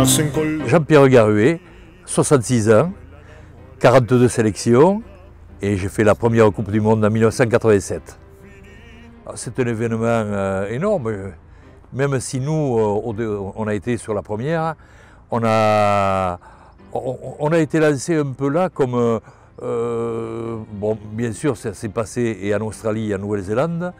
Jean-Pierre Garuet, 66 ans, 42 sélections, et j'ai fait la première Coupe du Monde en 1987. C'est un événement énorme, même si nous, on a été sur la première, on a été lancé un peu là comme, bon, bien sûr ça s'est passé et en Australie et en Nouvelle-Zélande,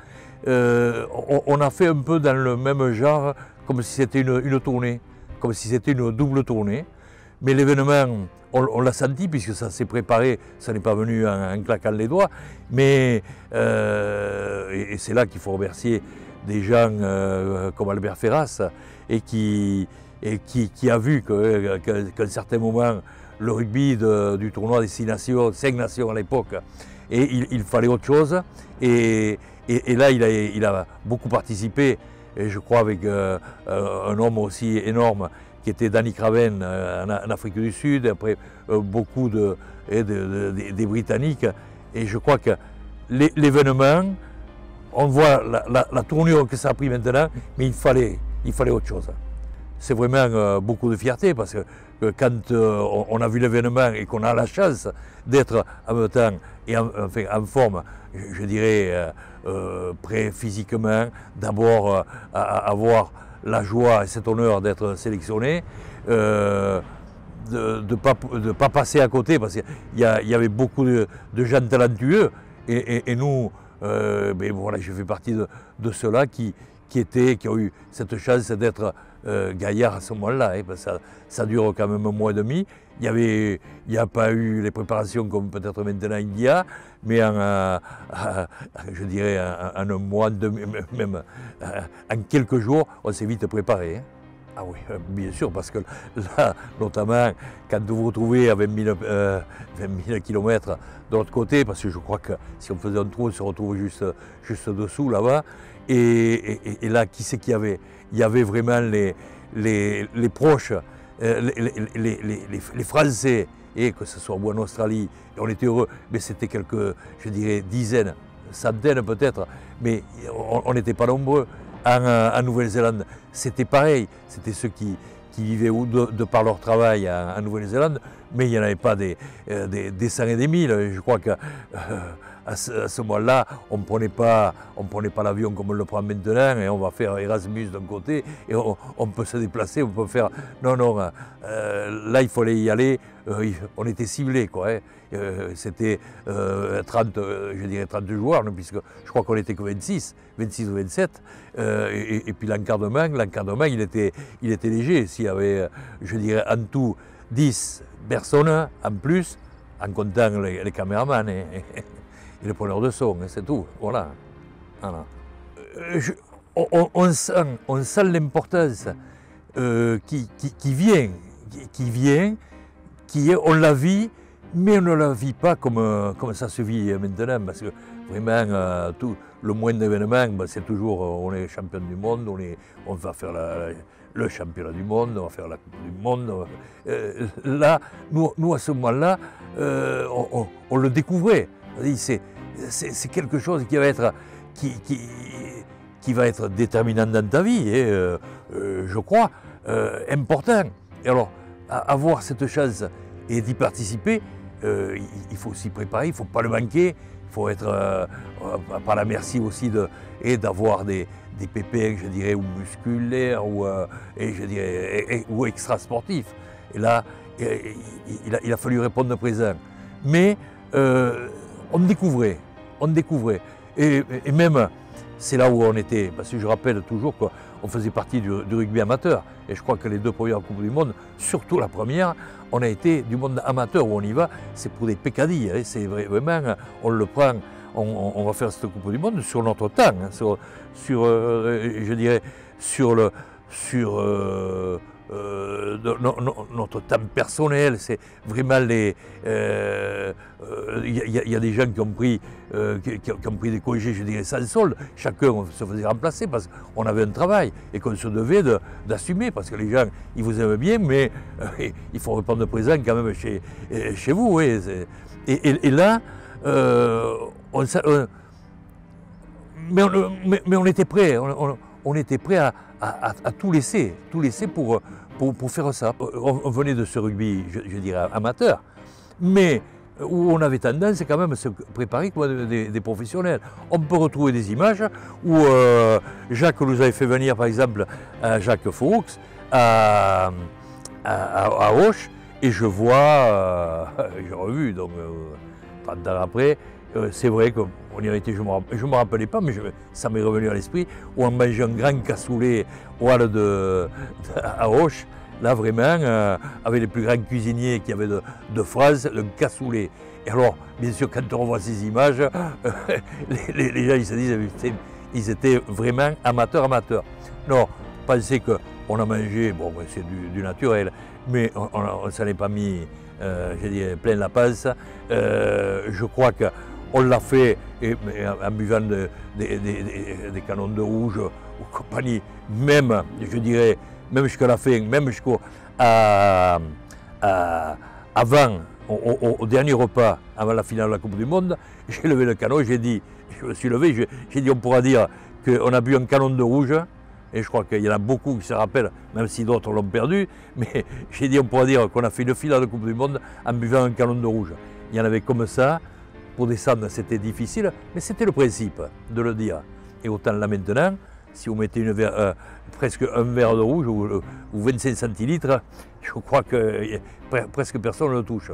on a fait un peu dans le même genre, comme si c'était une tournée, comme si c'était une double tournée. Mais l'événement, on l'a senti puisque ça s'est préparé, ça n'est pas venu en claquant les doigts. Mais et c'est là qu'il faut remercier des gens comme Albert Ferras et qui a vu qu'à un certain moment, le rugby du tournoi des 6 nations, 5 nations à l'époque, et il fallait autre chose. Et là, il a beaucoup participé, et je crois avec un homme aussi énorme, qui était Danny Craven en Afrique du Sud, après beaucoup des Britanniques. Et je crois que l'événement, on voit la tournure que ça a pris maintenant, mais il fallait autre chose. C'est vraiment beaucoup de fierté parce que quand on a vu l'événement et qu'on a la chance d'être en même temps et en forme, je dirais, prêt physiquement, d'abord à avoir la joie et cet honneur d'être sélectionné, de ne pas passer à côté parce qu'il y avait beaucoup de gens talentueux et nous, ben voilà, je fais partie de ceux-là qui ont eu cette chance d'être gaillards à ce moment-là. Hein, parce que ça dure quand même un mois et demi. Il n'y a pas eu les préparations comme peut-être maintenant il y a, mais je dirais en un mois, même en quelques jours, on s'est vite préparé. Hein. Ah oui, bien sûr, parce que là, notamment, quand vous vous retrouvez à 20 000 km de l'autre côté, parce que je crois que si on faisait un trou, on se retrouve juste dessous, là-bas, et là, qui c'est qu'il y avait? Il y avait vraiment les proches, les Français, et que ce soit en Australie, et on était heureux, mais c'était quelques, je dirais, dizaines, centaines peut-être, mais on n'était pas nombreux. En Nouvelle-Zélande, c'était pareil, c'était ceux qui vivaient de par leur travail en Nouvelle-Zélande, mais il n'y en avait pas des cent et des mille. Je crois qu'à ce moment-là, on ne prenait pas l'avion comme on le prend maintenant, et on va faire Erasmus d'un côté, et on peut se déplacer, on peut faire... Non, là il fallait y aller, on était ciblés, quoi. Hein. C'était 30 joueurs, puisque je crois qu'on n'était que 26 ou 27, et puis l'encadrement, il était léger. S'il y avait, je dirais, en tout 10 personnes en plus, en comptant les caméramans et les preneurs de son, c'est tout. Voilà. On sent l'importance qui vient, on la vit, mais on ne la vit pas comme ça se vit maintenant, parce que vraiment, tout le moindre événement, c'est toujours, on est champion du monde, on va faire le championnat du monde, on va faire la Coupe du monde. Là, nous à ce moment-là, on le découvrait. C'est quelque chose qui va être déterminant dans ta vie, et, je crois, important. Et alors, avoir cette chance et d'y participer, il faut s'y préparer, il ne faut pas le manquer, il faut être par la merci aussi d'avoir des pépins, je dirais, ou musculaires, ou extra sportifs. Et là, il a fallu répondre présent. Mais on découvrait. Et même, c'est là où on était, parce que je rappelle toujours qu'on faisait partie du rugby amateur. Et je crois que les 2 premières Coupes du Monde, surtout la première, on a été du monde amateur, où on y va, c'est pour des pécadilles. Hein, c'est vraiment, on le prend, on va faire cette Coupe du Monde sur notre temps, hein, je dirais, sur notre temps personnel. C'est vraiment il y a des gens qui ont pris des congés, je dirais, sans solde. Chacun se faisait remplacer parce qu'on avait un travail et qu'on se devait d'assumer, parce que les gens, ils vous aiment bien, mais il faut répondre présent quand même chez vous. Oui. Et là, mais on était prêts. on était prêt à tout laisser pour faire ça. On venait de ce rugby, je dirais, amateur, mais où on avait tendance quand même à se préparer comme des professionnels. On peut retrouver des images où Jacques nous avait fait venir, par exemple, Jacques Foux à Auch, et je vois, j'ai revu, donc 30 ans après, c'est vrai qu'on y avait été, je ne me rappelais pas, mais ça m'est revenu à l'esprit, où on mangeait un grand cassoulet au hall à Auch. Là, vraiment, avec les plus grands cuisiniers qu'il y avait de France, le cassoulet. Et alors, bien sûr, quand on revoit ces images, les gens ils se disent ils étaient vraiment amateurs. Non, pensez qu'on a mangé, bon, c'est du naturel, mais on ne s'en est pas mis, j'ai dit, plein la panse. Je crois qu'on l'a fait en buvant des canons de rouge ou compagnie, même, je dirais, même jusqu'à la fin, même avant, au dernier repas, avant la finale de la Coupe du Monde, j'ai levé le canon, je me suis levé, j'ai dit on pourra dire qu'on a bu un canon de rouge, et je crois qu'il y en a beaucoup qui se rappellent, même si d'autres l'ont perdu, mais j'ai dit on pourra dire qu'on a fait une finale de Coupe du Monde en buvant un canon de rouge. Il y en avait comme ça, pour descendre c'était difficile, mais c'était le principe de le dire. Et autant là maintenant, si vous mettez presque un verre de rouge ou 25 centilitres, je crois que presque personne ne le touche.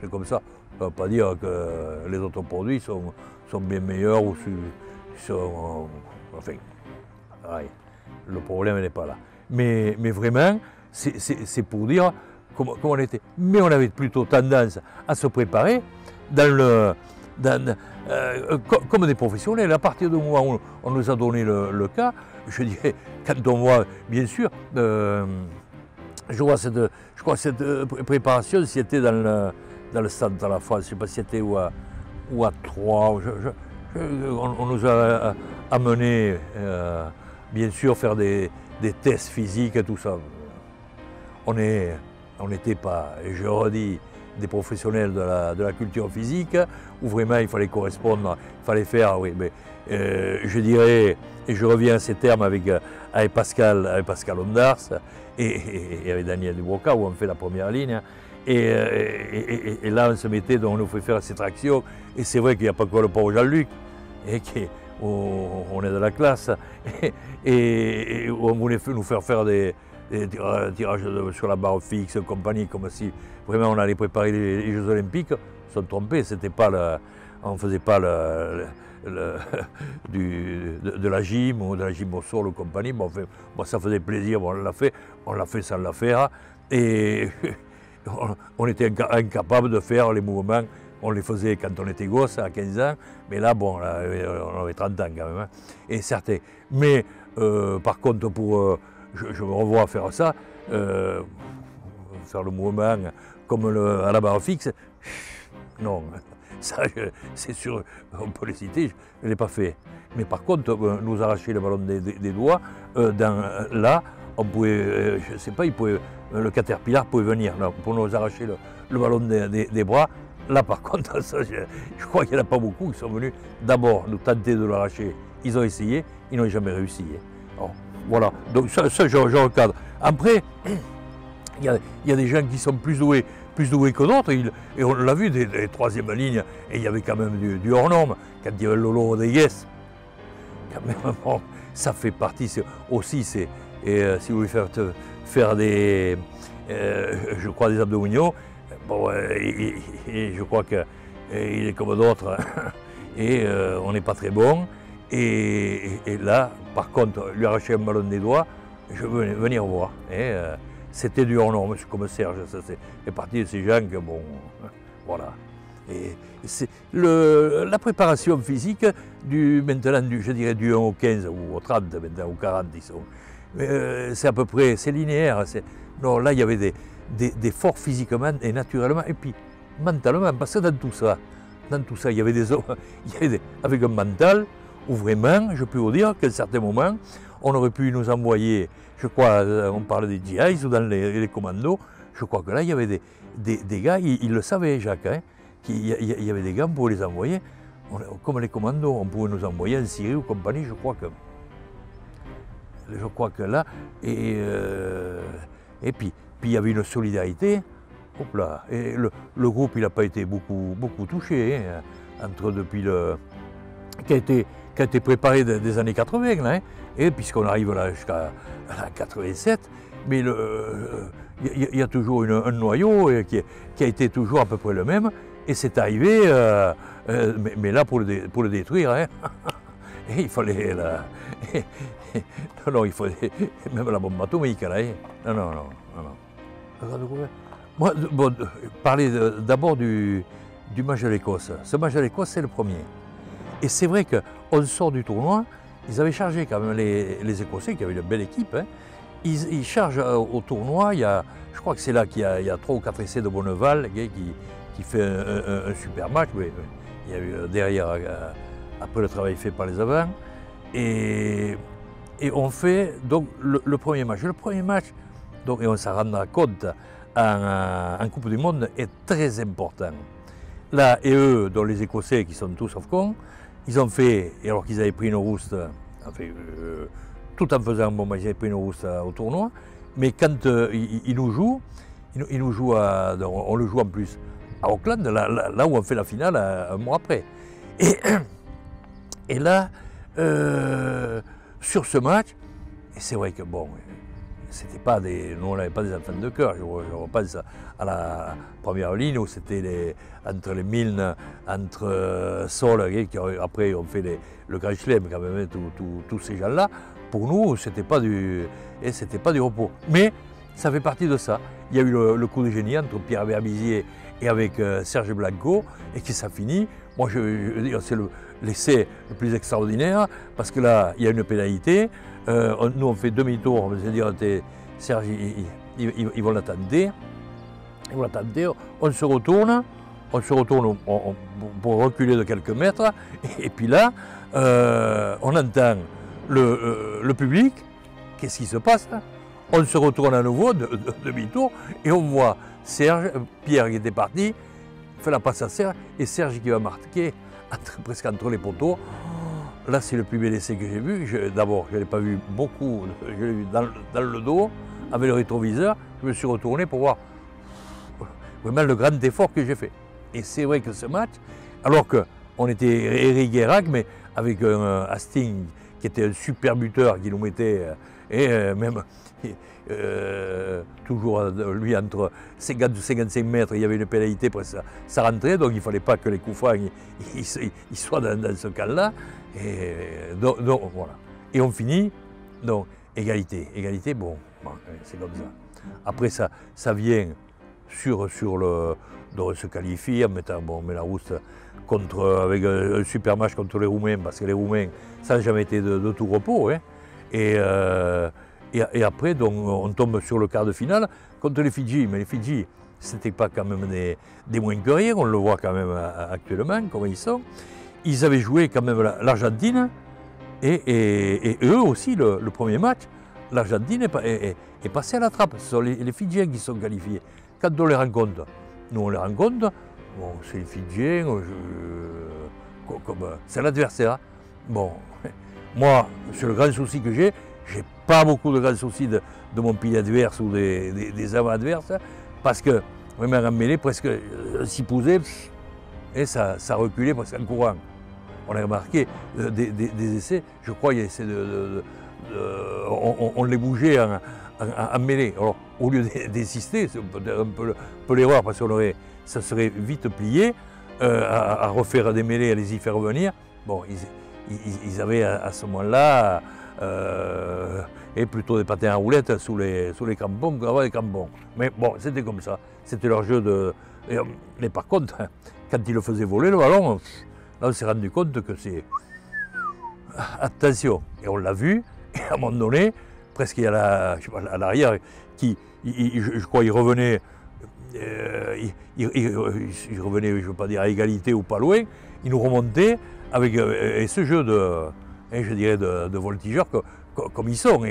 C'est comme ça. Ça ne veut pas dire que les autres produits sont bien meilleurs ou sont... Enfin, ouais, le problème n'est pas là. Mais vraiment, c'est pour dire comment on était. Mais on avait plutôt tendance à se préparer comme des professionnels. À partir du moment où on nous a donné le cas, je dirais, quand on voit, bien sûr, je crois que cette préparation, c'était dans le stade de la France, je ne sais pas si c'était ou à Troyes, on nous a amené, bien sûr, faire des tests physiques et tout ça. On n'était pas, et je redis, des professionnels de la culture physique, où vraiment il fallait correspondre, il fallait faire, oui, mais je dirais, et je reviens à ces termes avec Pascal Ondars et avec Daniel Dubroca, où on fait la première ligne, et là on se mettait, donc on nous fait faire cette action, et c'est vrai qu'il n'y a pas que le pauvre Jean-Luc, et on est de la classe, et on voulait nous faire des tirages sur la barre fixe, compagnie, comme si vraiment on allait préparer les Jeux Olympiques. Ils se sont trompés, on ne faisait pas de la gym ou de la gym au sol ou compagnie. Bon, ça faisait plaisir, bon, on l'a fait sans la faire. Et on était incapable de faire les mouvements. On les faisait quand on était gosse, à 15 ans, mais là, bon, on avait 30 ans quand même, hein, et certains. Mais par contre, je me revois faire ça, faire le mouvement comme à la barre fixe, non, ça c'est sûr, on peut les citer, je ne l'ai pas fait. Mais par contre, nous arracher le ballon des doigts, là, on pouvait, je ne sais pas, le Caterpillar pouvait venir là, pour nous arracher le ballon des bras. Là par contre, ça, je crois qu'il n'y en a pas beaucoup qui sont venus d'abord nous tenter de l'arracher. Ils ont essayé, ils n'ont jamais réussi. Alors, voilà, donc ça je recadre. Après, il y a des gens qui sont plus doués que d'autres, et on l'a vu, des troisième lignes, et il y avait quand même du hors-norme. Quand il y avait Lolo Rodriguez, quand même, bon, ça fait partie aussi, et si vous voulez faire des, je crois, des abdominaux, bon, et je crois qu'il est comme d'autres, et on n'est pas très bon. Et là, par contre, lui arracher un ballon des doigts, je veux venir voir. C'était du hors-norme, comme Serge, ça c'est parti de ces gens que, bon, voilà. Et la préparation physique, maintenant, je dirais du 1 au 15 ou au 30, maintenant, ou 40, disons. C'est à peu près, c'est linéaire. Non, là, il y avait des forts physiquement et naturellement, et puis mentalement, parce que dans tout ça, il y avait des hommes avec un mental où vraiment, je peux vous dire qu'à certains moments, on aurait pu nous envoyer, je crois, on parlait des GIs ou dans les commandos, je crois que là, il y avait des gars, ils le savaient, Jacques, hein, il y avait des gars, on pouvait les envoyer, comme les commandos, on pouvait nous envoyer en Syrie ou compagnie, je crois que... je crois que là, et puis il y avait une solidarité. Hop là, et le groupe, il n'a pas été beaucoup touché, hein, depuis qui a été préparé des années 80, là, hein, et puisqu'on arrive là jusqu'à 87, mais il y a toujours un noyau qui a été toujours à peu près le même, et c'est arrivé, mais là pour le détruire, hein, et il fallait non, il fallait même la bombe atomique là, hein. Non. Moi, bon, parler d'abord du match de l'Écosse. Ce match de l'Écosse, c'est le premier. Et c'est vrai qu'on sort du tournoi, ils avaient chargé quand même les Écossais, qui avaient une belle équipe, hein. Ils chargent au tournoi, je crois que c'est là qu'il y a 3 ou 4 essais de Bonneval qui fait un super match. Mais il y a eu derrière, après le travail fait par les avants. Et on fait donc le premier match. Le premier match, donc, et on s'en rendra compte, en Coupe du Monde est très important. Là, et eux, dont les Écossais qui sont tous sauf cons, ils ont fait, et alors qu'ils avaient pris une rouste, enfin, tout en faisant un bon match, ils avaient pris une rouste au tournoi, mais quand ils nous jouent, on le joue en plus à Auckland, là où on fait la finale un mois après. Et là, sur ce match, et c'est vrai que bon, c'était pas nous on n'avait pas des enfants de cœur. Je repense à la première ligne où c'était entre les Milne, entre Sol, qui après ont fait le Grand Chelem, quand même, tous ces gens-là. Pour nous, c'était pas du repos. Mais ça fait partie de ça. Il y a eu le coup de génie entre Pierre Berbizier et avec Serge Blanco, et qui ça finit. Moi, je veux dire, c'est l'essai le plus extraordinaire, parce que là, il y a une pénalité. Nous, on fait demi-tour, c'est-à-dire Serge, ils vont l'attendre. On se retourne pour reculer de quelques mètres, et puis là, on entend le public. Qu'est-ce qui se passe? On se retourne à nouveau, demi-tour, et on voit Pierre qui était parti, fait la passe à Serge, et Serge qui va marquer presque entre les poteaux. Là, c'est le plus bel essai que j'ai vu. D'abord, je ne l'ai pas vu beaucoup, je l'ai vu dans le dos, avec le rétroviseur. Je me suis retourné pour voir vraiment le grand effort que j'ai fait. Et c'est vrai que ce match, alors qu'on était Eric Guérac, mais avec un Hastings qui était un super buteur, qui nous mettait, et même toujours lui entre 50 et 55 mètres, il y avait une pénalité pour ça rentrait, donc il ne fallait pas que les coups francs ils soient dans ce cas-là. Et donc voilà. Et on finit, donc égalité, bon c'est comme ça. Après ça vient sur on se qualifie en mettant on met la rousse avec un super match contre les Roumains, parce que les Roumains ça n'a jamais été de tout repos, hein. Et après donc, on tombe sur le quart de finale contre les Fidji, mais les Fidji c'était pas quand même des moins que rien, on le voit quand même actuellement comment ils sont. Ils avaient joué quand même l'Argentine, et eux aussi, le premier match, l'Argentine est passée à la trappe. Ce sont les Fidjiens qui sont qualifiés. Quand on les rencontre, nous on les rencontre, bon, c'est les Fidjiens, c'est l'adversaire. Bon, moi, c'est le grand souci que j'ai pas beaucoup de grands soucis de mon pilier adverse ou des avants adverses, parce que, vraiment en mêlée, presque s'y poser, et ça reculait presque en courant. On a remarqué des essais, je crois, on les bougeait en mêlée. Alors, au lieu d'insister, c'est un peu l'erreur, parce que ça serait vite plié à refaire des mêlées, à les y faire revenir. Bon, ils avaient à ce moment-là et plutôt des patins à roulettes sous les crampons qu'avoir des crampons. Mais bon, c'était comme ça, c'était leur jeu mais par contre, quand ils le faisaient voler le ballon, là on s'est rendu compte que c'est... Attention, et on l'a vu, et à un moment donné, presque il y a à l'arrière, je crois qu'il revenait, il revenait, je ne veux pas dire à égalité ou pas loin, il nous remontait avec ce jeu je dirais de voltigeurs comme ils sont.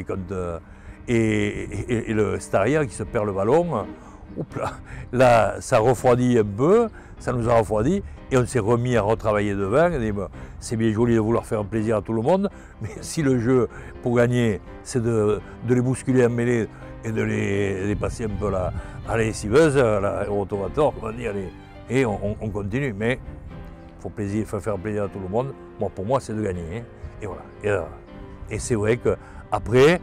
Et le Starrière qui se perd le ballon, là ça refroidit un peu, ça nous a refroidi, et on s'est remis à retravailler devant. c'est bien joli de vouloir faire un plaisir à tout le monde, mais si le jeu, pour gagner, c'est de les bousculer en mêlée et de les passer un peu à la lessiveuse, à la rotovator, comment dire, et on continue. Mais il faut faire plaisir à tout le monde. Bon, pour moi, c'est de gagner. Hein. Et voilà. Et c'est vrai qu'après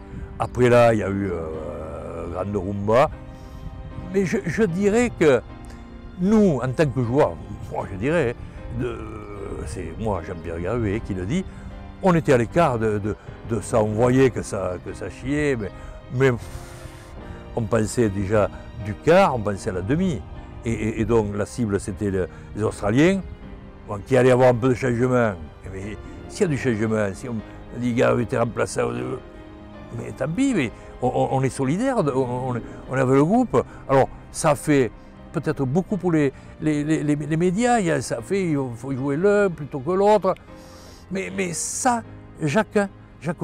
là, il y a eu Grande Rumba. Mais je dirais que nous, en tant que joueurs, moi je dirais, c'est moi Jean-Pierre Garuet qui le dit, on était à l'écart de ça, on voyait que ça chiait, mais on pensait déjà du quart, on pensait à la demi. Et donc la cible c'était les Australiens, qui allaient avoir un peu de changement. Mais s'il y a du changement, si on dit Garuet était remplaçant, mais tant pis, mais on est solidaires, on avait le groupe. Alors ça fait peut-être beaucoup pour les médias, ça fait il faut jouer l'un plutôt que l'autre. Mais ça, Jacques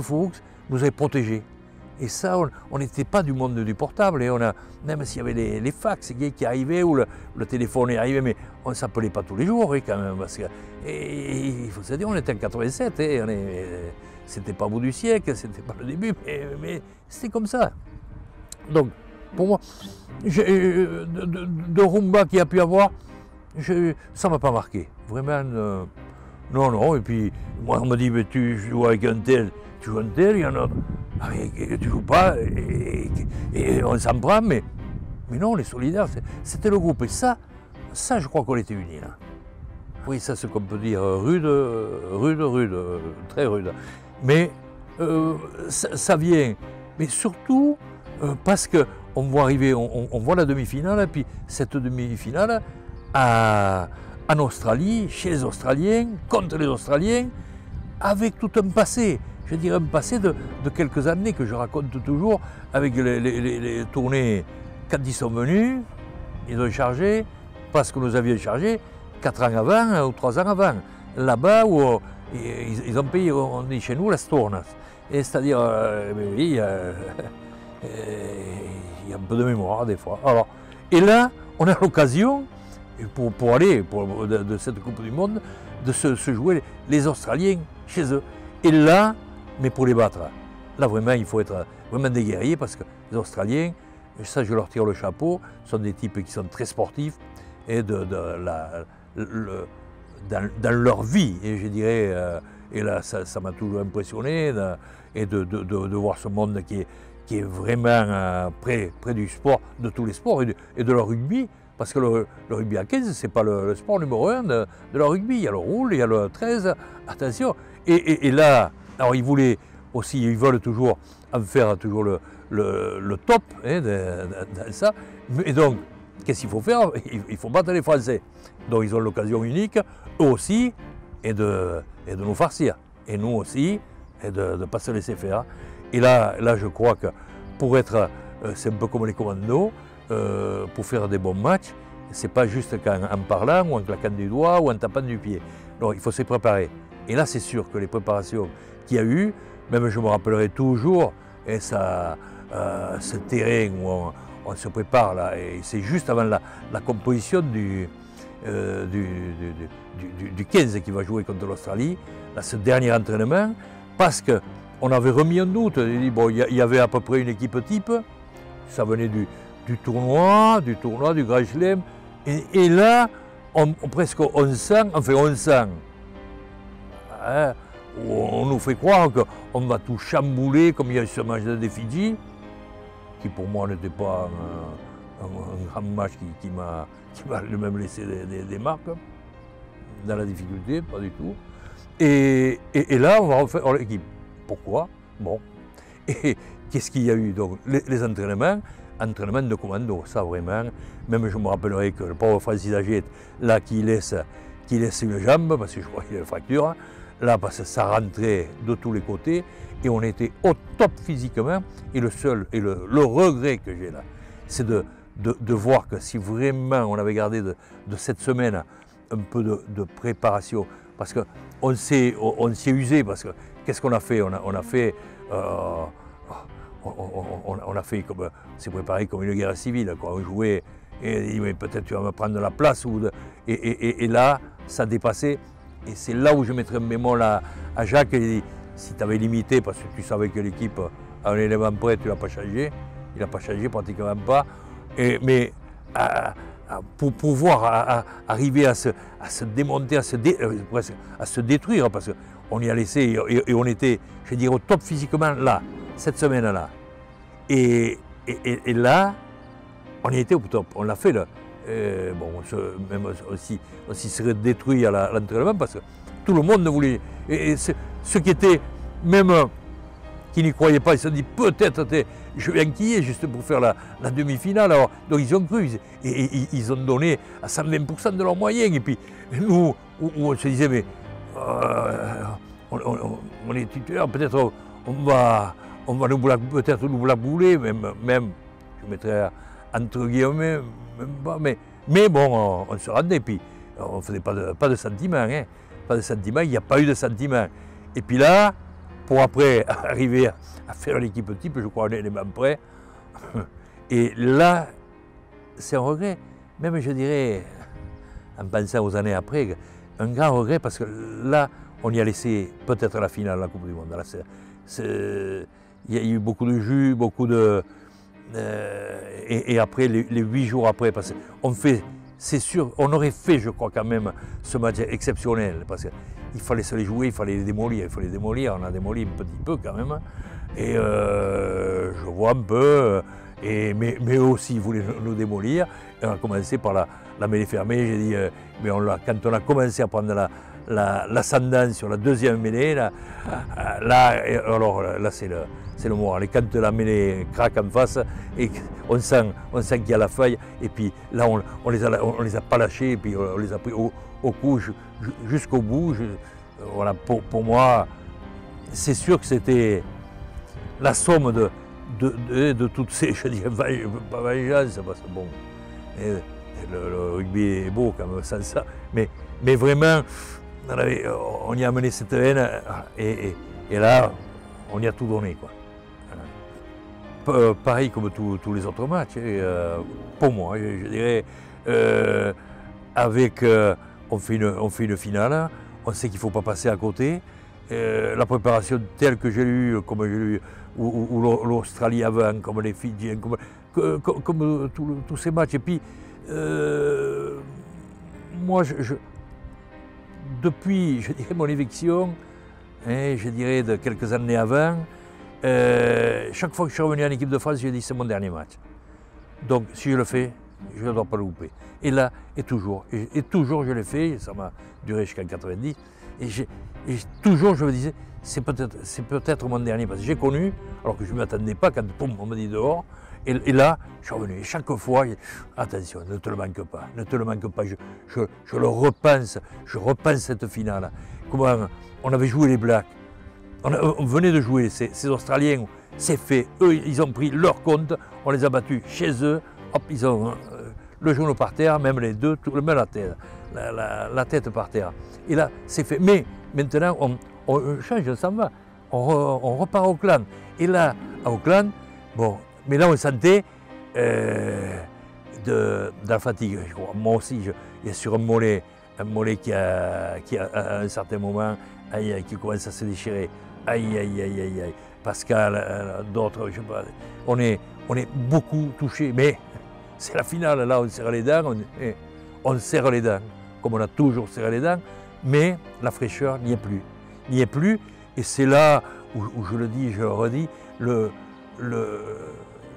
Fuchs nous avait protégés. Et ça, on n'était pas du monde du portable. Et même s'il y avait les fax qui arrivaient, ou le téléphone est arrivé, mais on ne s'appelait pas tous les jours quand même. Parce que, et il faut se dire, on était en 87, c'était pas au bout du siècle, c'était pas le début, mais c'était comme ça. Donc, pour moi, de rumba qu'il y a pu avoir, ça ne m'a pas marqué. Vraiment, non. Et puis, moi, on me dit, mais tu joues avec un tel, tu joues un tel, il y en a. Et tu joues pas, et on s'en prend, mais non, on est solidaires, c'était le groupe. Et ça, je crois qu'on était unis, là. Oui, ça, c'est comme on peut dire, rude, très rude. Mais ça vient, mais surtout parce qu'on voit arriver, on voit la demi-finale, et puis cette demi-finale en Australie, chez les Australiens, contre les Australiens, avec tout un passé. Je dirais un passé de quelques années que je raconte toujours, avec les tournées, quand ils sont venus, ils ont chargé, parce que nous avions chargé 4 ans avant ou 3 ans avant. Là-bas, où ils ont payé, on dit chez nous, la Stournes. C'est-à-dire, oui, il y a un peu de mémoire des fois. Alors, et là, on a l'occasion, pour aller de cette Coupe du Monde, de se jouer les Australiens chez eux. Et là, mais pour les battre, là vraiment, il faut être vraiment des guerriers, parce que les Australiens, ça je leur tire le chapeau, sont des types qui sont très sportifs, et dans leur vie, et je dirais, et là ça m'a toujours impressionné, et de voir ce monde qui est vraiment près du sport, de tous les sports, et de leur rugby, parce que le rugby à 15, c'est pas le sport numéro 1 de leur rugby, il y a le roule, il y a le 13, attention, et là, alors ils veulent toujours en faire toujours le top, hein, dans ça, et donc, qu'est-ce qu'il faut faire? Il faut battre les Français. Donc ils ont l'occasion unique, eux aussi, et de nous farcir. Et nous aussi, et de ne pas se laisser faire. Et là, je crois que pour être, c'est un peu comme les commandos, pour faire des bons matchs, c'est pas juste en parlant, ou en claquant du doigt, ou en tapant du pied. Donc il faut se préparer. Et là, c'est sûr que les préparations qu'il y a eu, même je me rappellerai toujours, et ce terrain où on se prépare là, et c'est juste avant la composition du 15 qui va jouer contre l'Australie, ce dernier entraînement, parce qu'on avait remis en doute, il y avait à peu près une équipe type, ça venait du tournoi, du Grand Chelem, et là, presque on sent, hein, on nous fait croire qu'on va tout chambouler, comme il y a eu ce match des Fidji, qui pour moi n'était pas un grand match qui m'a même laissé des marques dans la difficulté, pas du tout. Et là, on va refaire l'équipe. Pourquoi? Bon. Et qu'est-ce qu'il y a eu? Donc, les entraînements de commando, ça vraiment. Même je me rappellerai que le pauvre Francis Agette, là, qui laisse une jambe, parce que je crois qu'il a une fracture, là, parce que ça rentrait de tous les côtés, et on était au top physiquement, et le regret que j'ai là, c'est de voir que si vraiment on avait gardé de cette semaine un peu de préparation, parce qu'on s'est usé, parce que qu'est-ce qu'on a fait? On a fait comme, s'est préparé comme une guerre civile, quoi. On jouait, et il dit, mais peut-être tu vas me prendre de la place, et là, ça dépassait Et c'est là où je mettrais un bémol à Jacques. Il dit, si tu avais limité, parce que tu savais que l'équipe a un élément près, tu ne l'as pas changé. Il n'a pas changé, pratiquement pas. Mais pour pouvoir arriver à se démonter, à se détruire, parce qu'on y a laissé, et on était, je dirais, au top physiquement là, cette semaine-là. Et là, on y était au top, on l'a fait là. Bon, on s'y serait détruit à l'entraînement parce que tout le monde voulait. Et ceux qui étaient, même qui n'y croyaient pas, ils se sont dit peut-être je vais enquiller juste pour faire la demi-finale. Alors, donc ils ont cru, et ils ont donné à 120% de leurs moyens. Et puis nous, on se disait, mais on est titulaire, peut-être on va peut-être nous la bouler, même je mettrais entre guillemets, même pas, mais bon, on se rendait, puis on ne faisait pas de sentiments, hein, pas de sentiments, il n'y a pas eu de sentiments. Et puis là, pour après arriver à faire l'équipe type, je crois qu'on est les mêmes prêts, et là, c'est un regret, même je dirais, en pensant aux années après, un grand regret, parce que là, on y a laissé peut-être la finale de la Coupe du Monde. Il y a eu beaucoup de jus, beaucoup de... et après, les 8 jours après, parce qu'on fait, c'est sûr, on aurait fait, je crois, quand même, ce match exceptionnel, parce qu'il fallait se les jouer, il fallait les démolir, on a démoli un petit peu quand même, et je vois un peu, mais eux aussi, ils voulaient nous démolir, et on a commencé par la mêlée fermée, j'ai dit, mais quand on a commencé à prendre l'ascendant sur la deuxième mêlée, là c'est le moral. Et quand la mêlée craque en face, et on sent qu'il y a la faille, et puis là on les a pas lâchés, et puis on les a pris au cou jusqu'au bout. Voilà, pour moi, c'est sûr que c'était la somme de toutes ces, je dis pas vengeance, parce que bon, le rugby est beau quand même sans ça, mais vraiment, on y a amené cette haine, et là, on y a tout donné, quoi. Pareil comme tous les autres matchs, pour moi, je dirais, on fait une finale, on sait qu'il ne faut pas passer à côté. La préparation telle que j'ai eue, comme j'ai eu, ou l'Australie avant, comme les Fidjiens, comme tous ces matchs. Et puis, moi, depuis, je dirais, mon éviction, je dirais de quelques années avant, chaque fois que je suis revenu en équipe de France, j'ai dit c'est mon dernier match. Donc si je le fais, je ne dois pas le louper. Et là, et toujours je l'ai fait, ça m'a duré jusqu'en 90, et toujours je me disais, c'est peut-être mon dernier, parce que j'ai connu, alors que je ne m'attendais pas, quand on me dit dehors, et là, je suis revenu, et chaque fois, attention, ne te le manque pas, je le repense, je repense cette finale, comment on avait joué les Blacks, on venait de jouer ces Australiens, c'est fait, eux ils ont pris leur compte, on les a battus chez eux, hop, ils ont le genou par terre, même les deux, même la tête par terre. Et là, c'est fait. Mais maintenant, on change, on s'en va, on repart à Auckland. Et là, à Auckland, bon, mais là on sentait de la fatigue, je crois. Moi aussi, il y a sur un mollet qui a à un certain moment, qui commence à se déchirer. Aïe, aïe, aïe, aïe, aïe. Pascal, d'autres, je sais pas. On est beaucoup touchés, mais c'est la finale, là, on serre les dents, on serre les dents, comme on a toujours serré les dents, mais la fraîcheur n'y est plus, et c'est là où je le dis, je le redis,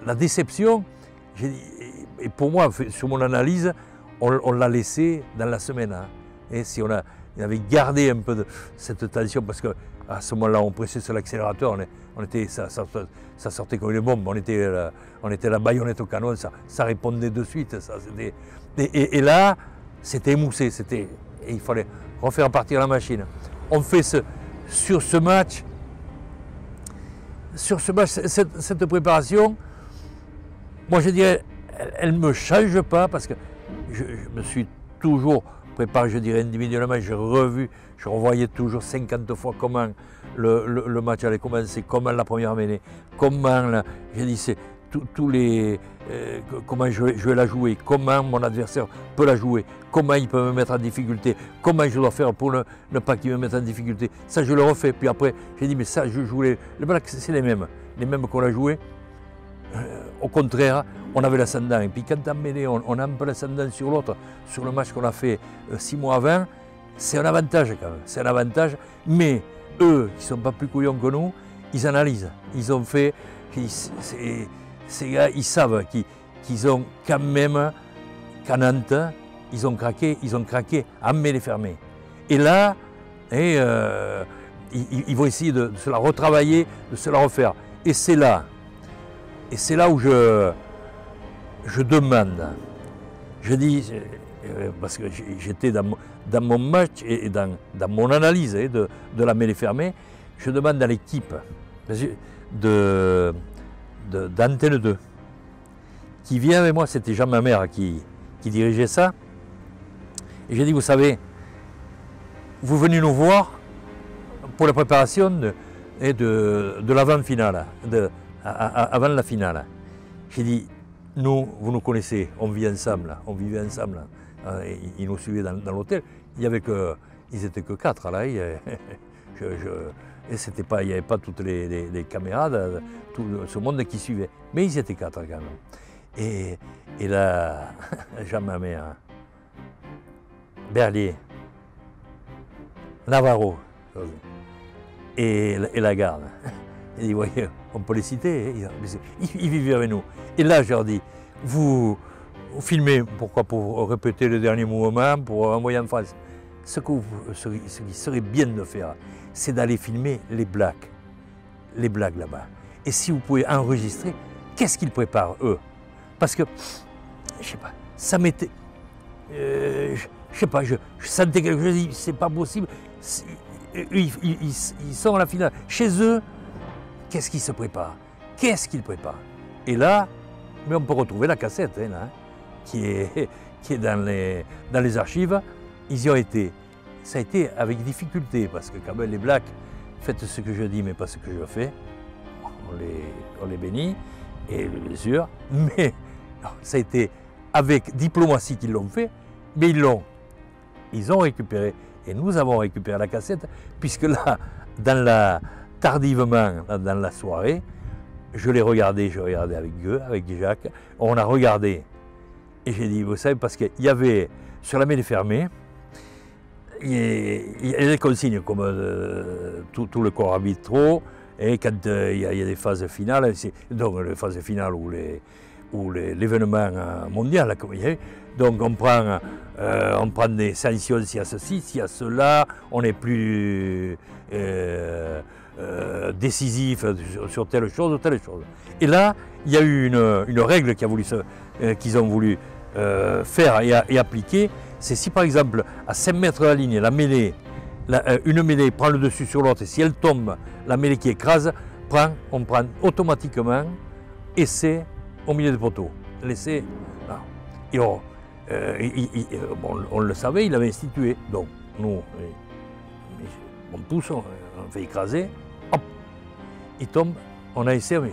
la déception, et pour moi, sur mon analyse, on l'a laissé dans la semaine, hein. Et si on avait gardé un peu de cette tension, parce que à ce moment-là, on pressait sur l'accélérateur, ça sortait comme une bombe, on était la baïonnette au canon, ça répondait de suite. Et là, c'était émoussé, et il fallait refaire partir la machine. On fait sur ce match, cette préparation, moi je dirais, elle ne me change pas, parce que je me suis toujours préparé, je dirais individuellement, je revoyais toujours 50 fois comment le match allait commencer, comment la première mêlée, comment, j'ai dit, comment je vais la jouer, comment mon adversaire peut la jouer, comment il peut me mettre en difficulté, comment je dois faire pour ne pas qu'il me mette en difficulté. Ça, je le refais. Puis après, j'ai dit, mais ça, je joue les blacks, c'est les mêmes qu'on a joués. Au contraire, on avait l'ascendant. Et puis quand en mêlée, on a un peu l'ascendant sur l'autre, sur le match qu'on a fait 6 mois avant, c'est un avantage quand même. C'est un avantage. Mais eux, qui ne sont pas plus couillons que nous, ils analysent. Ils ont fait. Ces gars, ils savent qu'ils ont quand même, qu'à Nantes, ils ont craqué à mêlée fermée. Et là, ils vont essayer de se la retravailler, de se la refaire. Et c'est là où je demande, je dis, parce que j'étais dans mon match et dans mon analyse de la mêlée fermée, je demande à l'équipe d'Antenne 2, qui vient avec moi, c'était Jean Mamère qui dirigeait ça, et j'ai dit, vous savez, vous venez nous voir pour la préparation de l'avant-finale, avant la finale. J'ai dit, nous, vous nous connaissez, on vivait ensemble, et ils nous suivaient dans l'hôtel, ils n'étaient que 4 là, et il n'y avait pas toutes les caméras, tout ce monde qui suivait. Mais ils étaient 4 quand même. Et là, Jean Mamère, Berlier, Navarro et Lagarde. Il dit, voyez, on peut les citer, ils vivaient avec nous. Et là, je leur dis, vous filmez, pourquoi? Pour répéter le dernier mouvement, pour envoyer en France. Ce qui serait bien de faire, c'est d'aller filmer les blagues là-bas. Et si vous pouvez enregistrer, qu'est-ce qu'ils préparent, eux? Parce que, je sais pas, ça m'était... je sais pas, je sentais quelque chose, je dis, c'est pas possible. Ils sont à la finale. Chez eux, qu'est-ce qu'ils se préparent? Qu'est-ce qu'ils préparent? Et là, mais on peut retrouver la cassette, hein, là, qui est dans les archives. Ils y ont été. Ça a été avec difficulté, parce que quand même les Blacks, faites ce que je dis, mais pas ce que je fais. On les bénit, et bien sûr. Mais non, ça a été avec diplomatie qu'ils l'ont fait, mais ils ont récupéré, et nous avons récupéré la cassette, puisque là, tardivement, dans la soirée, je regardais avec eux, avec Jacques, on a regardé, et j'ai dit, vous savez, parce qu'il y avait, sur la mêlée fermée, il y a des consignes comme tout le corps arbitral, et quand il y a des phases finales, donc les phases finales ou l'événement mondial, comme il y a eu, donc on prend des sanctions s'il y a ceci, s'il y a cela, on est plus décisif sur telle chose ou telle chose. Et là, il y a eu une règle qu'ils ont voulu faire et appliquer, c'est si par exemple à 5 mètres de la ligne, la mêlée, une mêlée prend le dessus sur l'autre, et si elle tombe, la mêlée qui écrase, on prend automatiquement essai au milieu des poteaux. L'essai, et on le savait, il l'avait institué. Donc nous, on pousse, on fait écraser, hop, il tombe, on a essayé.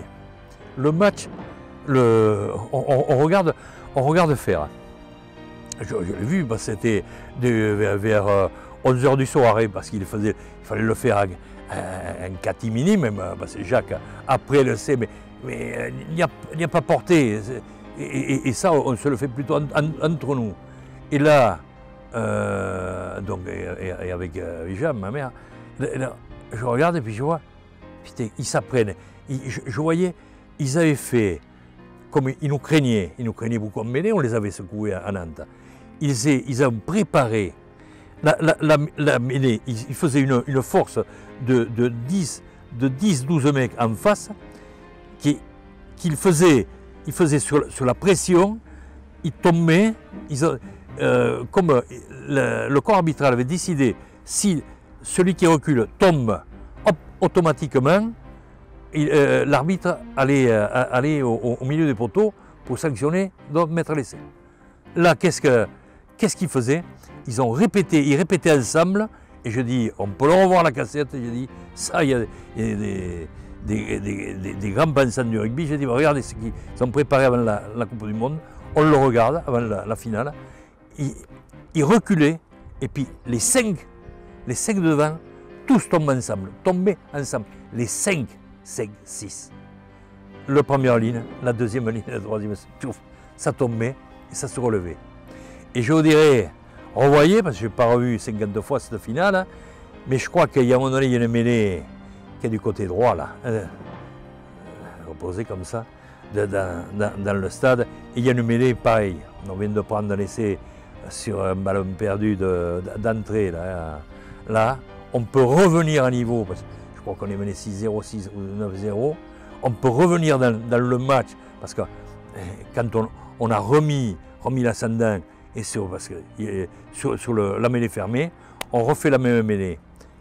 Le match, on regarde faire. Je l'ai vu, c'était vers 11h du soir, parce qu'il fallait le faire en catimini même, parce que Jacques, après le sait, mais il n'y a pas porté. Et ça, on se le fait plutôt entre nous. Et là, donc, et avec Jean, ma mère, là, je regarde et puis je vois, putain, ils s'apprennent. Je voyais, ils avaient fait, comme ils nous craignaient beaucoup en mêlée, on les avait secoués à Nantes. Ils ont préparé la mêlée, ils faisaient une force de 10-12 mecs en face, qu'ils faisaient sur la pression, ils tombaient, comme le corps arbitral avait décidé, si celui qui recule tombe, hop, automatiquement, l'arbitre allait au milieu des poteaux pour sanctionner, donc mettre l'essai. Là, qu'est-ce qu'ils faisaient? Ils répétaient ensemble, et je dis, on peut leur revoir la cassette, et je dis, ça, il des grands pensants du rugby. J'ai dit, regardez ce qu'ils ont préparé avant la Coupe du Monde, on le regarde avant la finale. Ils reculaient, et puis les cinq de devant, tous tombaient ensemble. Les 5, 6. La première ligne, la deuxième ligne, la troisième, ça tombait et ça se relevait. Et je vous dirais, revoyez, parce que je n'ai pas revu 50 fois cette finale, hein, mais je crois qu'il y a un moment donné, il y a une mêlée qui est du côté droit, là, reposée comme ça, dans le stade. Et il y a une mêlée pareille. On vient de prendre un essai sur un ballon perdu d'entrée. Là, on peut revenir à niveau, parce que je crois qu'on est mené 6-0, 6 ou 9-0. On peut revenir dans le match, parce que quand on a remis l'ascendant, et parce que sur la mêlée fermée, on refait la même mêlée.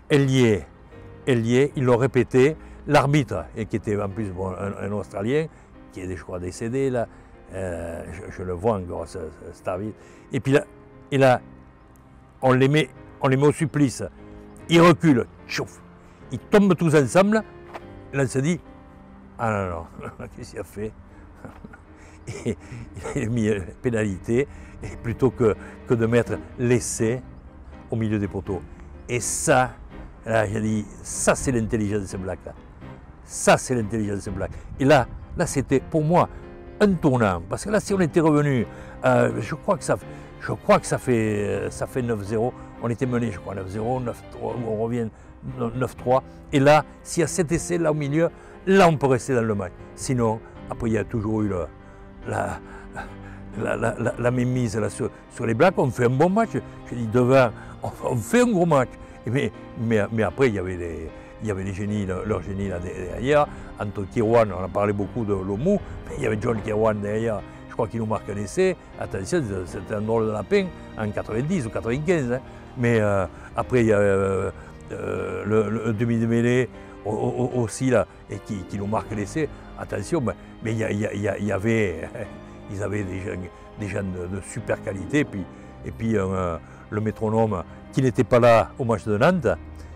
Elle y est, ils l'ont répété. L'arbitre, qui était en plus un Australien, qui est, je crois, décédé, là, je le vois encore, cet arbitre. Et puis là, on les met au supplice. Ils reculent, chouf, ils tombent tous ensemble. Et là, on se dit, ah non, qu'est-ce qu'il a fait? Il a mis une pénalité, et plutôt que de mettre l'essai au milieu des poteaux. Et ça, là, j'ai dit, ça c'est l'intelligence black. Là. Ça c'est l'intelligence black. Et là c'était pour moi un tournant. Parce que là, si on était revenu, je crois que ça fait 9-0. On était mené, je crois, 9-0, 9-3, on revient 9-3. Et là, s'il y a cet essai là au milieu, là on peut rester dans le match. Sinon, après il y a toujours eu la mémise là, sur les Blacks. On fait un bon match. Je dis devant, on fait un gros match. Mais après, il y avait les génies, leurs génies là derrière. Entre Kirwan, on a parlé beaucoup de Lomu, mais il y avait John Kirwan derrière. Je crois qu'il nous marque un essai. Attention, c'était un drôle de lapin en 90 ou 95. Hein. Mais après, il y a le demi de mêlée aussi là, et qui nous marque l'essai. Attention, mais ils avaient des gens de super qualité. Et puis le métronome qui n'était pas là au match de Nantes,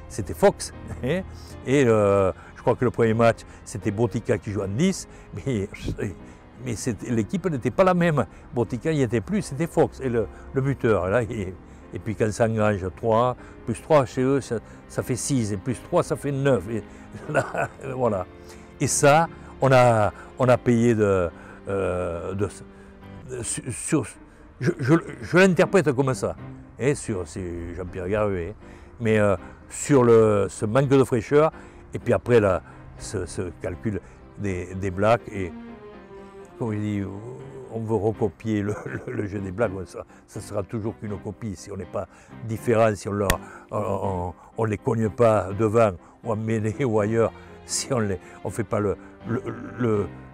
c'était Fox. Hein, et je crois que le premier match, c'était Botica qui jouait en 10, mais l'équipe n'était pas la même. Botica n'y était plus, c'était Fox, et le buteur. Là, et puis quand ça engrange 3, plus 3 chez eux, ça fait 6, et plus 3, ça fait 9. Et là, voilà. Et ça, on a payé je l'interprète comme ça, hein, c'est Jean-Pierre Garuet, mais sur ce manque de fraîcheur, et puis après là, ce calcul des Blacks, et comme je dis, on veut recopier le jeu des Blacks, ça sera toujours qu'une copie, si on n'est pas différent, si on ne les cogne pas devant, ou en mêlée ou ailleurs, si on ne fait pas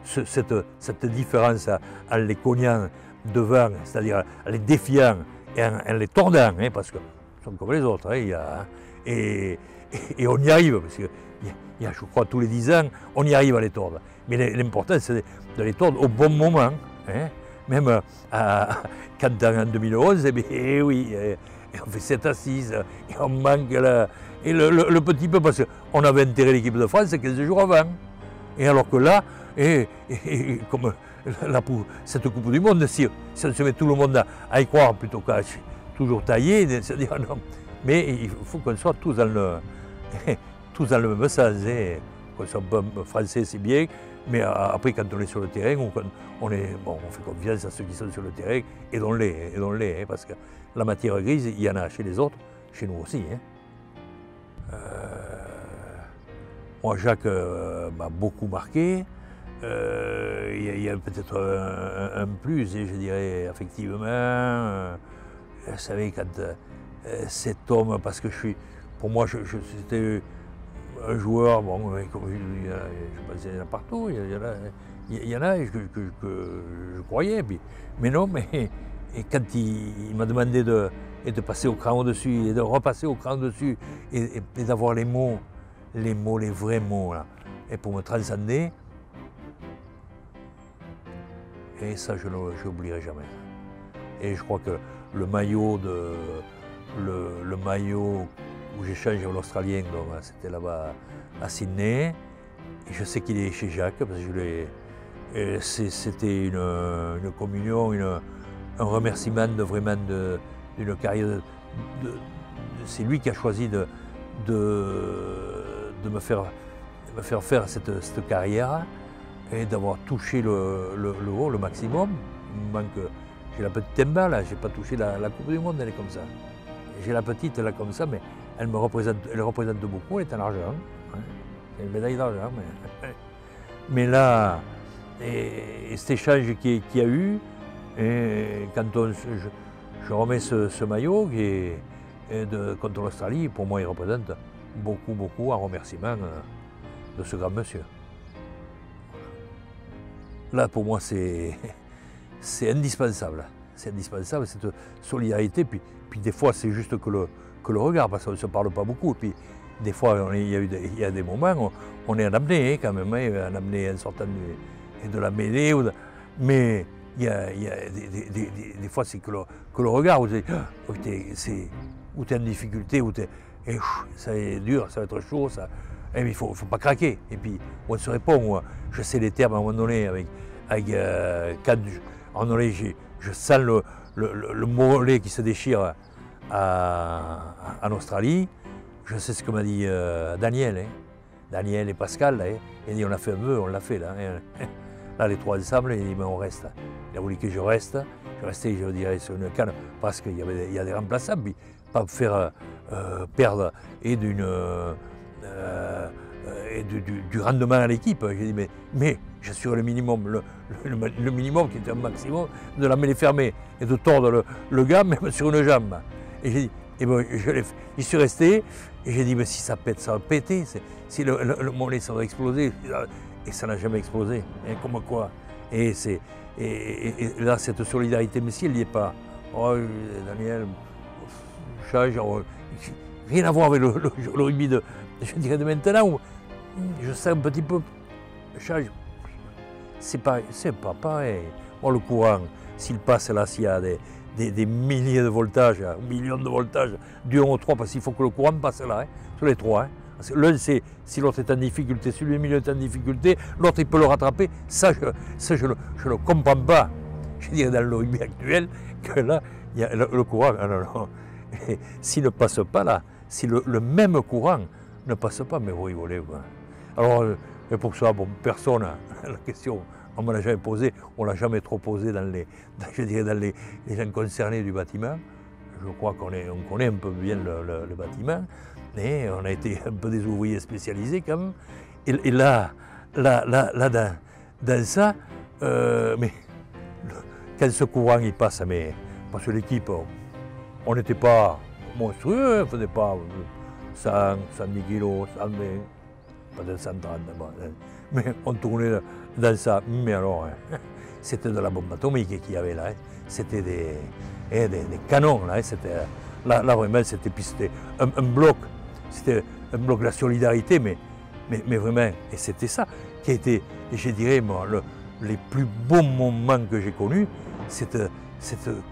cette différence en les cognant devant, c'est-à-dire en les défiant et en les tordant, hein, parce qu'ils sont comme les autres, hein, et on y arrive, parce que je crois tous les 10 ans, on y arrive à les tordre. Mais l'important, c'est de les tordre au bon moment, hein, même quand en 2011, oui, on fait 7-6, et on manque là, et le petit peu, parce qu'on avait enterré l'équipe de France 15 jours avant. Et alors que là, comme cette Coupe du Monde, si on se met tout le monde à y croire plutôt qu'à toujours tailler, c'est-à-dire non. Mais il faut qu'on soit tous dans le même sens. Hein. Qu'on soit français, c'est bien, mais après, quand on est sur le terrain, on fait confiance à ceux qui sont sur le terrain, aidons-les, hein, parce que la matière grise, il y en a chez les autres, chez nous aussi. Hein. Moi, Jacques m'a beaucoup marqué. Il y a peut-être un plus, je dirais, effectivement. Vous savez, quand cet homme, parce que pour moi, c'était un joueur, bon, comme je pense qu'il y en a partout, il y en a que je croyais, mais non, et quand il m'a demandé de passer au cran au-dessus, et de repasser au cran au-dessus, et d'avoir les vrais mots, là, et pour me transcender, et ça, je n'oublierai jamais. Et je crois que le maillot où j'ai changé l'Australien, c'était là-bas à Sydney, Et je sais qu'il est chez Jacques, parce que c'était une communion, un remerciement vraiment d'une carrière. C'est lui qui a choisi de me faire faire cette carrière et d'avoir touché le haut, le maximum. Il manque, j'ai la petite Emma là, j'ai pas touché la Coupe du Monde, elle est comme ça. J'ai la petite là comme ça, mais elle représente beaucoup, elle est en argent. Hein. C'est une médaille d'argent. Mais là, et cet échange qu'il y a eu, et quand je remets ce maillot contre l'Australie, pour moi il représente beaucoup en remerciement de ce grand monsieur. Là pour moi c'est indispensable. C'est indispensable cette solidarité. Puis des fois c'est juste que le regard, parce qu'on ne se parle pas beaucoup. Puis des fois il y a des moments où on est en apnée quand même, en apnée en sortant de la mêlée. Mais il y a des fois c'est que le regard où tu es en difficulté, ça va être dur, ça va être chaud, mais il ne faut pas craquer. Et puis on se répond, je sais les termes à un moment donné, quand je sens le mollet qui se déchire en Australie, je sais ce que m'a dit Daniel. Hein. Daniel et Pascal, là, il dit on a fait un vœu, on l'a fait là. Hein. Là les trois ensemble, il dit mais on reste. Il a voulu que je reste. Je restais, je dirais, sur une canne parce qu'il y a des remplaçables, puis pas me faire perdre et du rendement à l'équipe. J'ai dit mais j'assure le minimum, le minimum qui était un maximum, de la mêlée fermée et de tordre le gars même sur une jambe. Et j'ai dit, j'y suis resté et j'ai dit mais si ça pète, ça va péter. Si le mollet ça va exploser, et ça n'a jamais explosé. Et comme quoi. Et là cette solidarité, mais si elle n'y est pas, oh Daniel, change, rien à voir avec le rugby je dirais de maintenant où je sais un petit peu change. C'est pas pareil. Bon, le courant, s'il passe là, s'il y a des milliers de voltages, millions de voltages, du 1 au 3, parce qu'il faut que le courant passe là, hein, sur les trois. Hein. L'un, c'est si l'autre est en difficulté, celui au milieu est en difficulté, l'autre il peut le rattraper. Ça, je le comprends pas. Je dirais dans le rugby actuel que là, il y a le courant. Non. S'il ne passe pas là, si le même courant ne passe pas, mais vous rigolez. Alors, et pour ça, bon, personne, la question, on ne me l'a jamais posée, on ne l'a jamais trop posée dans les gens concernés du bâtiment. Je crois qu'on connaît un peu bien le bâtiment, mais on a été un peu des ouvriers spécialisés quand même. Et là dans ça, mais quand ce courant il passe, mais parce que l'équipe, on n'était pas monstrueux, on ne faisait pas 100, 110 kilos, 120, peut-être 130, mais on tournait dans ça. Mais alors, c'était de la bombe atomique qu'il y avait là, c'était des canons, là, là vraiment, c'était un bloc, c'était un bloc de la solidarité, mais vraiment, et c'était ça qui a été, je dirais, moi, les plus beaux moments que j'ai connus, cette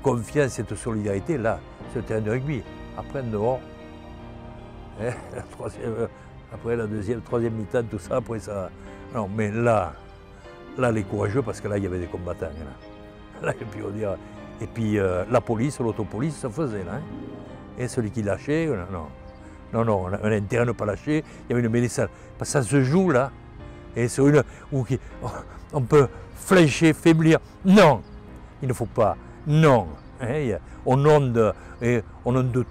confiance, cette solidarité, là, sur le terrain de rugby. Après, dehors, après la troisième mi-temps, tout ça, après ça. Non, mais là, les courageux, parce que là, il y avait des combattants. Là, et puis, et puis la police, l'autopolice, ça faisait, là. Hein. Et celui qui lâchait, non, on a intérêt à ne pas lâcher. Il y avait une mêlée, parce que ça se joue, là. Et c'est une où on peut flécher, faiblir. Non, il ne faut pas. Non. Hein, au nom de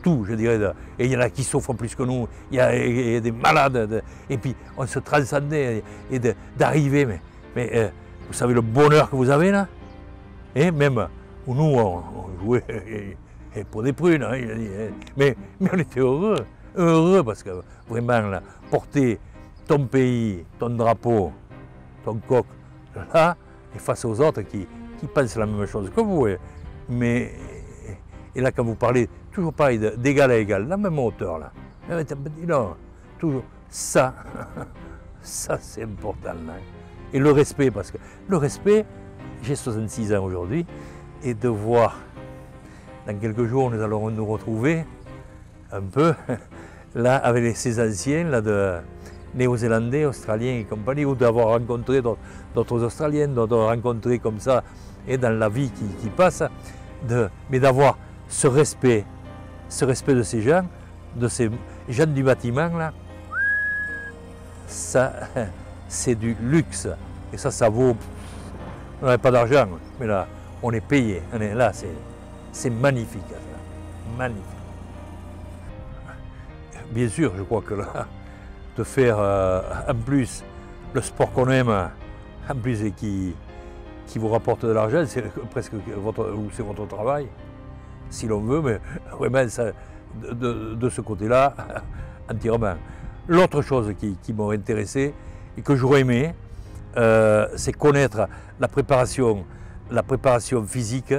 tout, je dirais. Et il y en a qui souffrent plus que nous. Il y a des malades. Et puis, on se transcendait et d'arriver. Mais vous savez le bonheur que vous avez là. Et même, où nous, on jouait pour des prunes. Hein, mais on était heureux parce que vraiment, là, porter ton pays, ton drapeau, ton coq, là, et face aux autres qui pensent la même chose que vous. Et là, quand vous parlez, toujours pareil, d'égal à égal, la même hauteur, là. Non, toujours, ça c'est important, là. Et le respect, parce que le respect, j'ai 66 ans aujourd'hui, et de voir, dans quelques jours, nous allons nous retrouver un peu, là, avec ces anciens, là, néo-zélandais, australiens et compagnie, ou d'avoir rencontré d'autres Australiens, d'avoir rencontré comme ça, et dans la vie qui passe, mais d'avoir ce respect de ces gens du bâtiment, là, ça, c'est du luxe. Et ça vaut. On n'avait pas d'argent, mais là, on est payé. On est là, c'est magnifique. Ça. Magnifique. Bien sûr, je crois que là, de faire en plus le sport qu'on aime, en plus et qui vous rapporte de l'argent, c'est presque votre travail, si l'on veut, mais vraiment ça, de ce côté-là, entièrement. L'autre chose qui m'aurait intéressé et que j'aurais aimé, c'est connaître la préparation physique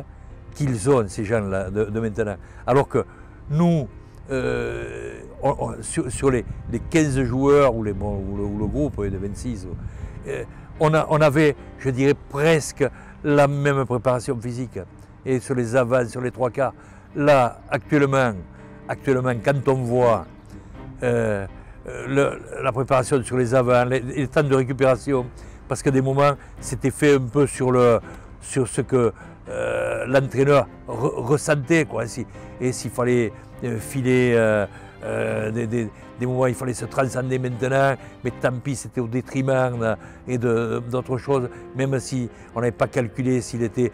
qu'ils ont, ces gens-là, de maintenant. Alors que nous, sur les 15 joueurs ou le groupe de 26, on avait, je dirais, presque la même préparation physique. Et sur les avants, sur les trois quarts, là, actuellement quand on voit la préparation sur les avants, les temps de récupération, parce que des moments, c'était fait un peu sur ce que l'entraîneur ressentait, quoi. Et s'il fallait filer des moments, il fallait se transcender maintenant, mais tant pis, c'était au détriment et d'autres choses, même si on n'avait pas calculé s'il était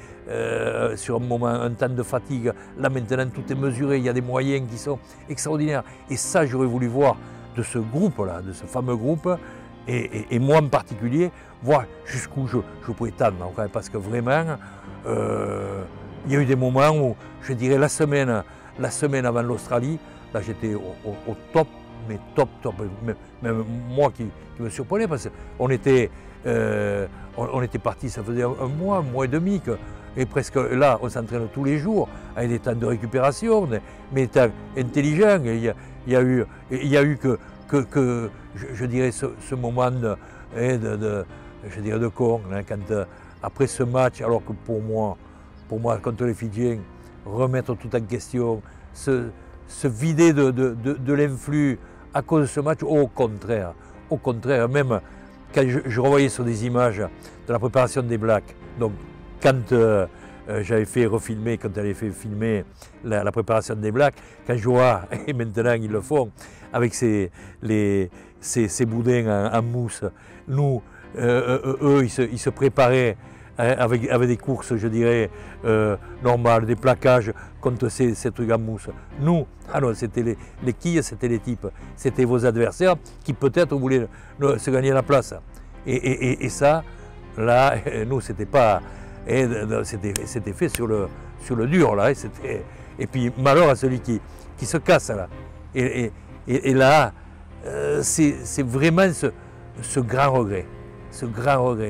sur un moment, un temps de fatigue. Là maintenant, tout est mesuré, il y a des moyens qui sont extraordinaires. Et ça, j'aurais voulu voir de ce groupe-là, de ce fameux groupe, et moi en particulier, voir jusqu'où je pouvais tendre, parce que vraiment, il y a eu des moments où, je dirais, la semaine avant l'Australie, là j'étais au top, mais top. Même moi qui me surprenais, parce qu'on était parti, ça faisait un mois et demi, et presque là, on s'entraîne tous les jours, avec des temps de récupération, mais temps intelligents. Il y a eu que je dirais, ce moment de con, hein, quand, après ce match, alors que pour moi, contre les Fidjiens, remettre tout en question, se vider de l'influx à cause de ce match, au contraire, même quand je revoyais sur des images de la préparation des Blacks, donc quand j'avais fait refilmer, quand elle avait fait filmer la préparation des Blacks, quand je vois, et maintenant ils le font, avec ces boudins en mousse, nous, eux, ils se préparaient avec des courses, je dirais, normales, des plaquages contre ces trucs en mousse. Nous, alors c'était les quilles, c'était les types, c'était vos adversaires qui peut-être voulaient se gagner la place. Et ça, là, nous, c'était pas, c'était fait sur le dur, là, et puis malheur à celui qui se casse, là. Et là, c'est vraiment ce grand regret,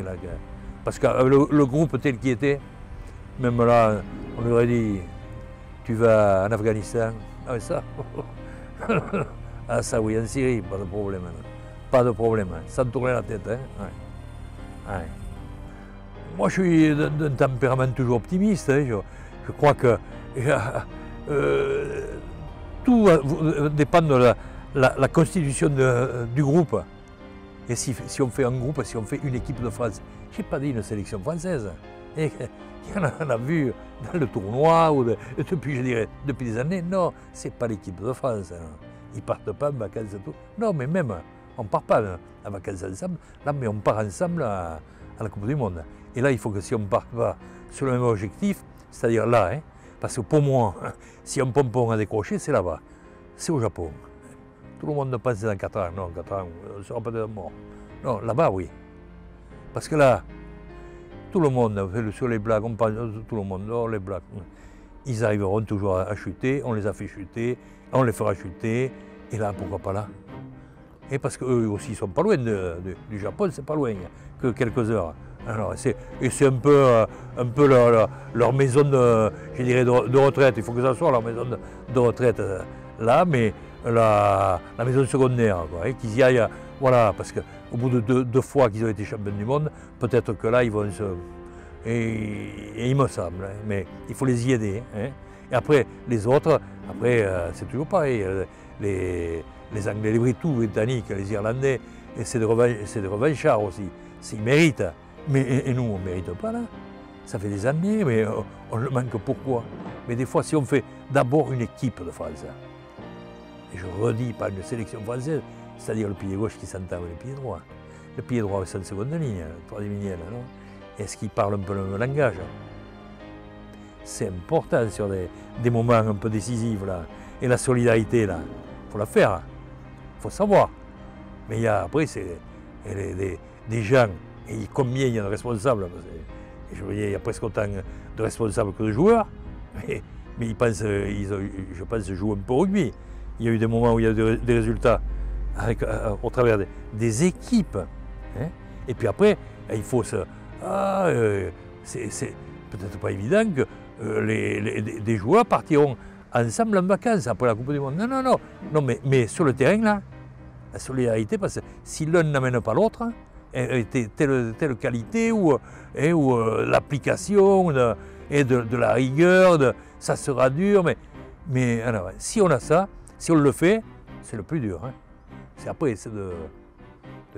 là. Parce que le groupe tel qu'il était, même là, on lui aurait dit, tu vas en Afghanistan, ah oui, ça, ah ça oui, en Syrie, pas de problème, sans tourner la tête, hein. Ouais. Moi, je suis d'un tempérament toujours optimiste, hein. Je crois que tout va dépendre de la constitution du groupe. Et si on fait un groupe, si on fait une équipe de France, je n'ai pas dit une sélection française. Et on a vu dans le tournoi, depuis des années, non, ce n'est pas l'équipe de France. Non. Ils ne partent pas en vacances et tout. Non, mais même, on ne part pas en vacances ensemble, là, mais on part ensemble à la Coupe du Monde. Et là, il faut que si on ne part pas sur le même objectif, c'est-à-dire là, hein, parce que pour moi, si un pompon a décroché, c'est là-bas, c'est au Japon. Tout le monde ne pense dans 4 ans, non, 4 ans, on sera peut-être mort. Non, là-bas, oui. Parce que là, tout le monde, sur les Blacks, on pense, tout le monde, non, les Blacks, ils arriveront toujours à chuter, on les a fait chuter, on les fera chuter, et là, pourquoi pas là? Et parce qu'eux aussi, ils ne sont pas loin du Japon, c'est pas loin, que quelques heures. Alors, c'est un peu leur maison je dirais de retraite, il faut que ça soit leur maison de retraite là, mais la maison secondaire, quoi, qu'ils y aillent, voilà, parce qu'au bout de deux fois qu'ils ont été champions du monde, peut-être que là, ils vont se... Et il me semble, hein, mais il faut les y aider. Hein. Et après, les autres, Après, c'est toujours pareil. Les Anglais, les Britanniques, les Irlandais, c'est des revanchards aussi. Ils méritent. Mais et nous, on ne mérite pas là. Ça fait des années, mais on le manque pourquoi? Mais des fois, si on fait d'abord une équipe de France, et je redis pas une sélection française, c'est-à-dire le pied gauche qui s'entend avec le pied droit. Le pied droit, c'est en seconde ligne, le troisième ligne, non? Est-ce qu'il parle un peu le même langage? C'est important sur des moments un peu décisifs, là. Et la solidarité, là, il faut la faire, il faut savoir. Mais il y a, après, c'est des gens, et combien il y a de responsables? Je voyais, il y a presque autant de responsables que de joueurs, mais ils pensent, je pense, jouent un peu au rugby. Il y a eu des moments où il y a des résultats au travers des équipes. Hein. Et puis après, il faut se... c'est peut-être pas évident que des joueurs partiront ensemble en vacances après la Coupe du Monde. Non, non, non. Non, mais sur le terrain, là, la solidarité, parce que si l'un n'amène pas l'autre, telle qualité ou l'application et de la rigueur, ça sera dur, mais alors, si on a ça, si on le fait, c'est le plus dur. Hein. Après, c'est de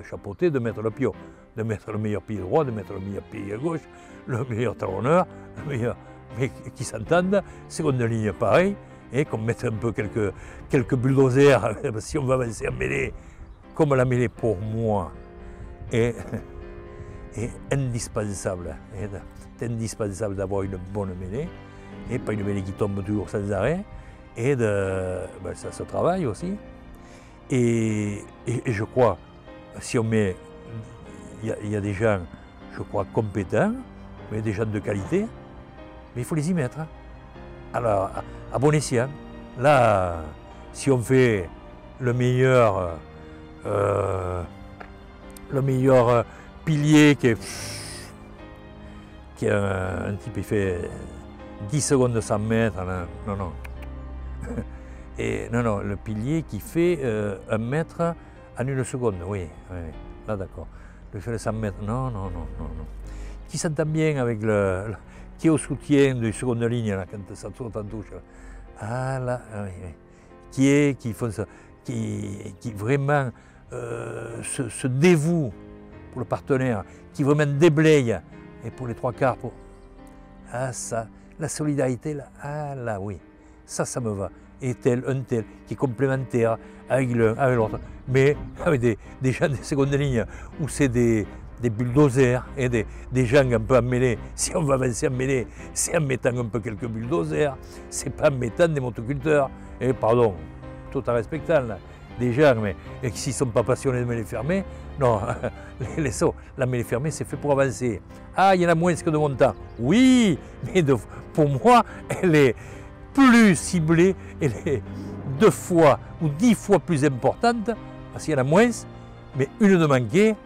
chapeauter, de mettre le pion, de mettre le meilleur pied droit, de mettre le meilleur pied gauche, le meilleur talonneur, le meilleur, mais qui s'entendent, seconde ligne pareil, et qu'on mette un peu quelques bulldozers, si on va avancer en mêlée, comme la mêlée pour moi est indispensable. C'est indispensable d'avoir une bonne mêlée, et pas une mêlée qui tombe toujours sans arrêt, et ça se travaille aussi. Et je crois, si on met, il y a des gens, je crois, compétents, mais des gens de qualité, mais il faut les y mettre. Alors, à bon escient. Là, si on fait le meilleur pilier qui est un type qui fait 10 secondes de 100 mètres, non, non. Et non, le pilier qui fait 1 mètre en 1 seconde, oui, là d'accord. Le fait de 100 mètres, non. Qui s'entend bien avec qui est au soutien de seconde ligne, là, quand ça saute en touche. Ah là, oui. Qui vraiment se dévoue pour le partenaire, qui vraiment déblaye, et pour les 3 quarts, ah ça, la solidarité, là, ah là, oui, ça me va. Et un tel, qui est complémentaire avec l'un, avec l'autre, mais avec des gens de seconde ligne, où c'est des bulldozers et des gens un peu en mêlée. Si on va avancer en mêlée, c'est en mettant un peu quelques bulldozers, c'est pas en mettant des motoculteurs. Et pardon, tout en respectant là, des gens, mais s'ils ne sont pas passionnés de mêlée fermée, non, la mêlée fermée, c'est fait pour avancer. Ah, il y en a moins que de montant. Oui, mais pour moi, elle est plus ciblée, elle est 2 fois ou 10 fois plus importante, parce qu'il y en a moins, mais une de manquée,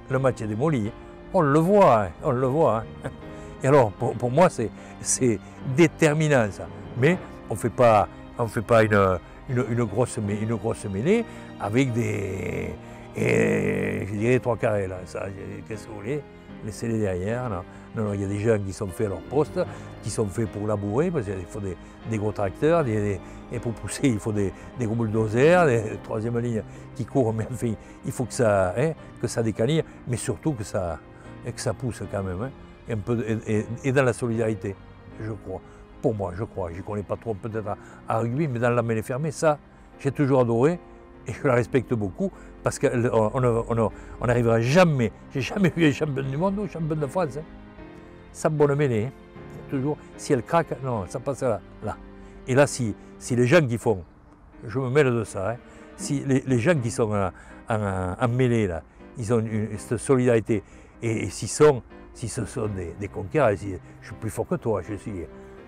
le match est démoli. On le voit, on le voit. Et alors, pour moi, c'est déterminant ça. Mais on ne fait pas une grosse mêlée avec je dirais 3 carrés là. Qu'est-ce que vous voulez? Laissez-les derrière. Non, il y a des gens qui sont faits à leur poste, qui sont faits pour labourer, parce qu'il faut des gros tracteurs, et pour pousser, il faut des gros bulldozers, des 3e ligne qui courent, mais enfin, il faut que ça décanille, mais surtout que ça pousse quand même, hein, et dans la solidarité, je crois. Pour moi, je crois. Je ne connais pas trop peut-être à rugby, mais dans la mêlée fermée, ça, j'ai toujours adoré, et je la respecte beaucoup, parce qu'on n'arrivera jamais, j'ai jamais vu un champion du monde ou un champion de France, hein, sans bonne mêlée, hein. Toujours, si elle craque, non, ça passe là. Et là, si les gens qui font, je me mêle de ça, hein, si les gens qui sont en mêlée, là, ils ont cette solidarité, et si ce sont des conquérants, je suis plus fort que toi, je suis,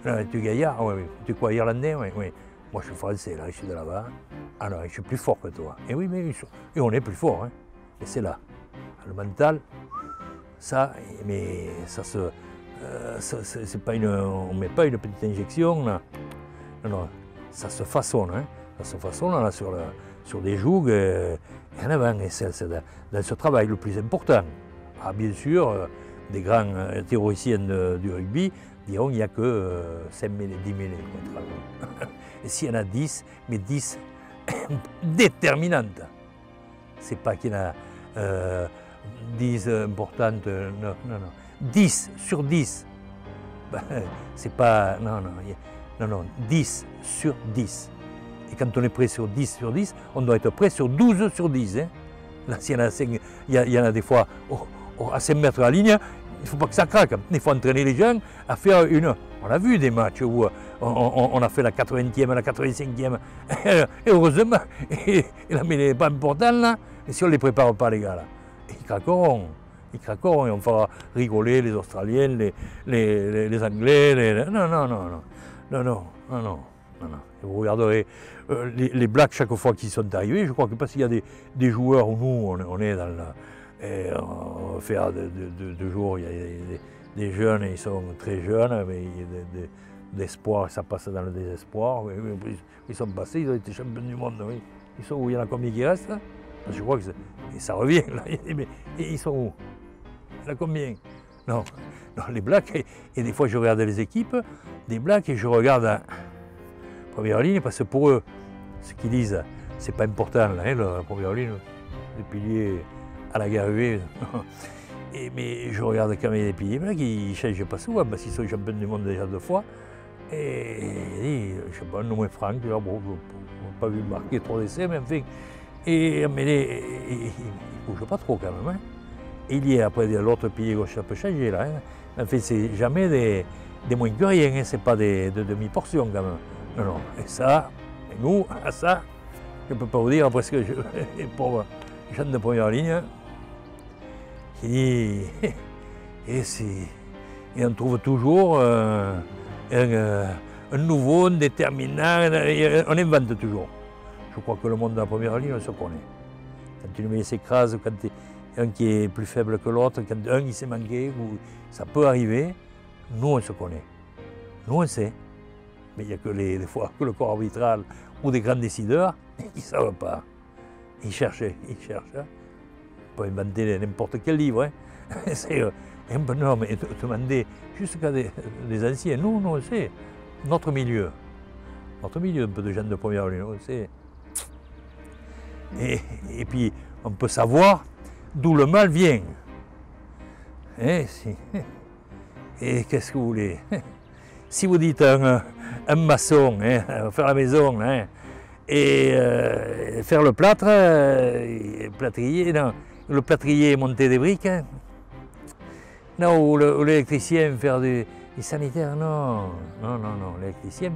tu es gaillard, oui, tu es quoi, irlandais, oui. Moi, je suis français, là, je suis de là-bas. Alors, je suis plus fort que toi. Et oui, et on est plus fort. Hein. Et c'est là. Le mental, ça, mais ça c'est pas on ne met pas une petite injection, là. Non, ça se façonne. Hein. Ça se façonne là, sur des jougs en avant. Et c'est dans ce travail le plus important. Ah, bien sûr, des grands théoriciens du rugby diront il n'y a que 5 mêlées, 10 mêlées. Et s'il y en a 10, mais 10 déterminantes. C'est pas qu'il y en a 10 importantes, non, non, non. 10 sur 10. Ben, c'est pas, non, non, non, non, 10 sur 10. Et quand on est prêt sur 10 sur 10, on doit être prêt sur 12 sur 10. Hein. Là, s'il y en a 5, il y en a des fois à 5 mètres la ligne, il ne faut pas que ça craque. Il faut entraîner les gens à faire une. On a vu des matchs où on a fait la 80e, la 85e. Et heureusement, et la mêlée n'est pas importante là. Et si on ne les prépare pas, les gars, là, ils craqueront. Ils craqueront et on fera rigoler les Australiens, les Anglais. Non, non, non, non. Non, non, non, non. Non, non. Et vous regarderez les Blacks chaque fois qu'ils sont arrivés, je crois que parce qu'il y a des joueurs où nous, on est dans la. Et on va faire de jours, il y a des jeunes, ils sont très jeunes, mais d'espoir, ça passe dans le désespoir. Ils sont passés, ils ont été champions du monde. Oui. Ils sont où? Il y en a combien qui restent? Je crois que ça revient. Là. Mais ils sont où? Il y en a combien? Non, non, les Blacks, et des fois je regarde les équipes des Blacks et je regarde en première ligne, parce que pour eux, ce qu'ils disent, c'est pas important, là, hein, la première ligne, les piliers à la garée. Mais je regarde quand même les piliers Blacks, ils ne changent pas souvent, parce qu'ils sont champions du monde déjà 2 fois. Et je ne sais pas, nommé Franck, bon, on n'a pas vu marquer 3 essais, mais enfin. Mais il ne bouge pas trop quand même. Hein. Et il y a après l'autre pilier gauche, ça peut changer là. Hein. En fait, c'est jamais des moins que rien, hein. C'est pas des demi-portions quand même. Non, non. Et ça, et nous, à ça, je ne peux pas vous dire parce que les pauvres gens de première ligne, et on trouve toujours un nouveau, un déterminant, on invente toujours. Je crois que le monde de la première ligne, on se connaît. Quand une mêlée s'écrase, quand il y a un qui est plus faible que l'autre, quand un il s'est manqué, ça peut arriver, nous on se connaît. Nous on sait. Mais il n'y a que des fois que le corps arbitral ou des grands décideurs, ils ne savent pas. Ils cherchent. On peut inventer n'importe quel livre. Hein. Non, mais demander jusqu'à des anciens, nous on sait. Notre milieu, un peu de gens de première ligne, on le sait. Et puis, on peut savoir d'où le mal vient. Et qu'est-ce que vous voulez? Si vous dites un maçon, hein, faire la maison, hein, et faire le plâtre, plâtrier, non, le plâtrier monter des briques, hein, non, ou l'électricien faire des sanitaires, non, l'électricien,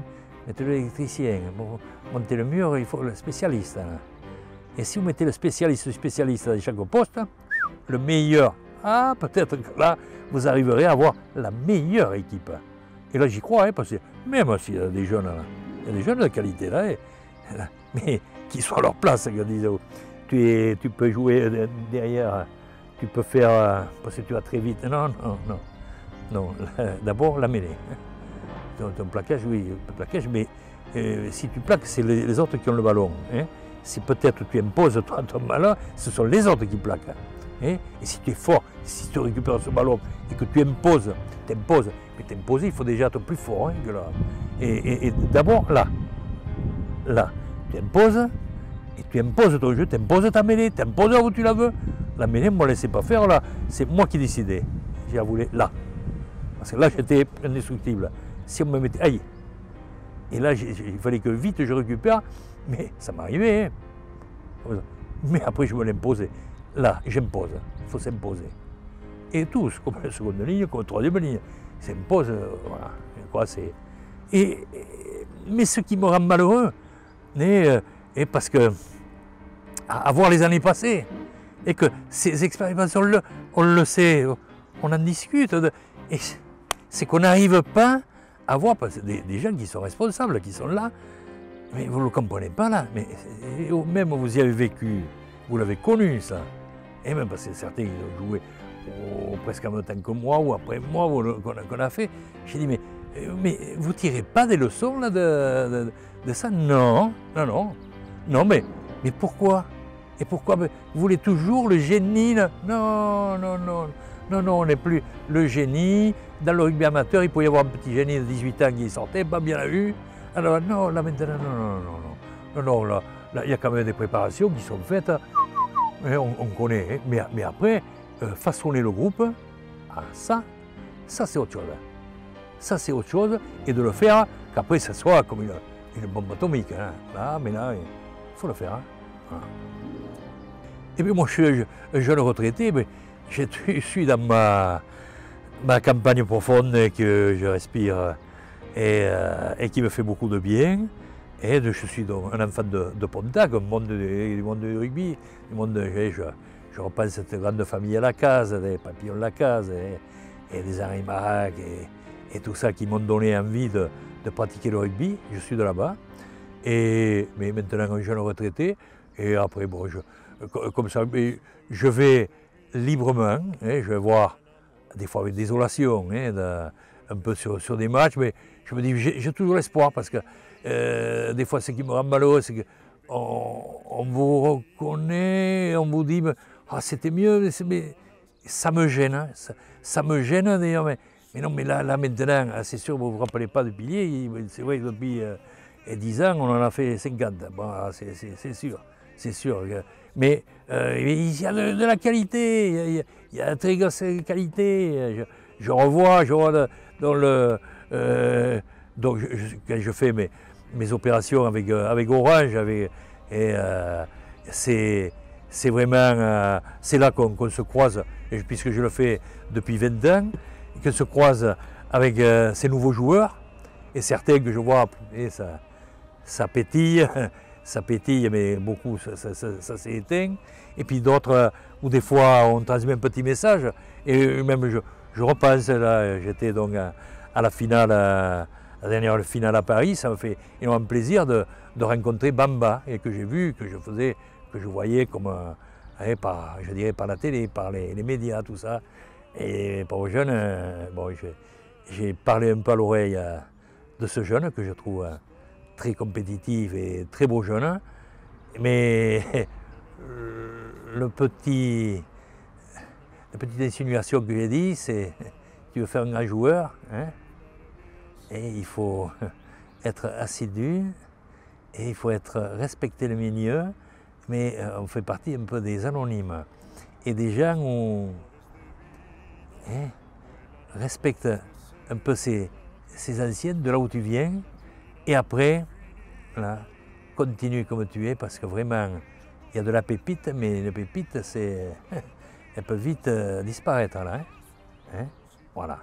mettez l'électricien, pour monter le mur, il faut le spécialiste. Hein. Et si vous mettez le spécialiste à chaque poste, le meilleur, peut-être que là, vous arriverez à avoir la meilleure équipe. Et là, j'y crois, hein, parce que même s'il y a des jeunes, là, il y a des jeunes de qualité, là, mais qui sont à leur place, tu peux jouer derrière, tu peux faire, parce que tu vas très vite. Non, d'abord la mêlée. Ton plaquage, oui, le plaquage, mais si tu plaques, c'est les autres qui ont le ballon. Hein. Si peut-être tu imposes toi ton ballon, ce sont les autres qui plaquent. Hein. Et si tu es fort, si tu récupères ce ballon et que tu imposes, mais t'imposer, il faut déjà être plus fort hein, que là. Et d'abord là, tu imposes, et tu imposes ton jeu, tu imposes ta mêlée, tu imposes où tu la veux. La mêlée, ne me laissez pas faire là, c'est moi qui décidais. J'ai voulu là. Parce que là, j'étais indestructible. Si on me mettait. Aïe! Et là, il fallait que vite je récupère, mais ça m'arrivait. Hein. Mais après, je me l'imposais. Là, j'impose. Il faut s'imposer. Et tous, comme la seconde ligne, comme la troisième ligne, s'imposent. Voilà. Quoi, mais ce qui me rend malheureux, est parce que, à voir les années passées, et que ces expérimentations, on le sait, on en discute, et c'est qu'on n'arrive pas à voir, parce que des gens qui sont responsables, qui sont là, mais vous ne le comprenez pas là, mais même vous y avez vécu, vous l'avez connu ça, et même parce que certains ont joué presque en même temps que moi, ou après moi, qu'on a fait, j'ai dit, mais vous ne tirez pas des leçons là, de ça? Non, mais pourquoi? Et pourquoi vous voulez toujours le génie là? Non, on n'est plus le génie, dans le rugby amateur, il pouvait y avoir un petit génie de 18 ans qui sortait, pas bien vu. Alors non, là maintenant, non, là, il y a quand même des préparations qui sont faites, on connaît, hein. Mais après, façonner le groupe, ça c'est autre chose. Ça c'est autre chose, et de le faire, qu'après ça soit comme une bombe atomique. Hein. Mais là, il faut le faire. Hein. Voilà. Et puis moi, je suis un jeune retraité, mais je suis dans ma campagne profonde que je respire et qui me fait beaucoup de bien. Et je suis donc un enfant de Pontac, du monde du rugby, du monde, je repense à cette grande famille à la case, des papillons de la case, et des Henri Marac, et tout ça qui m'ont donné envie de pratiquer le rugby. Je suis de là-bas. Mais maintenant un jeune retraité, et après, bon, comme ça, je vais librement, hein, je vais voir des fois avec désolation, hein, un peu sur des matchs, mais je me dis, j'ai toujours l'espoir, parce que des fois, ce qui me rend malheureux, c'est qu'on vous reconnaît, on vous dit, c'était mieux, mais ça me gêne, hein, ça me gêne d'ailleurs, mais non, mais là maintenant, c'est sûr, vous ne vous rappelez pas de piliers, c'est vrai que depuis 10 ans, on en a fait 50, bon, c'est sûr. Mais il y a de la qualité, il y a de très grosse qualité. Je revois donc quand je fais mes opérations avec Orange, c'est vraiment, c'est là qu'on se croise, puisque je le fais depuis 20 ans, qu'on se croise avec ces nouveaux joueurs, et certains que je vois, et ça pétille. Ça pétille, mais beaucoup, ça s'est éteint. Et puis d'autres, où des fois, on transmet un petit message. Et même, je repense, là, j'étais donc à la finale, la dernière finale à Paris. Ça me fait énormément plaisir de rencontrer Bamba, et que j'ai vu, que je voyais comme, je dirais par la télé, par les médias, tout ça. Et pour les jeunes, bon, j'ai parlé un peu à l'oreille de ce jeune que je trouve très compétitif et très beau jeune, mais la petite insinuation que j'ai dit, c'est tu veux faire un grand joueur, hein, et il faut être assidu, et il faut respecter le milieu, mais on fait partie un peu des anonymes, et des gens où respectent un peu ces anciennes de là où tu viens. Et après, là, continue comme tu es, parce que vraiment, il y a de la pépite, mais la pépite, elle peut vite disparaître, là. Hein? Voilà.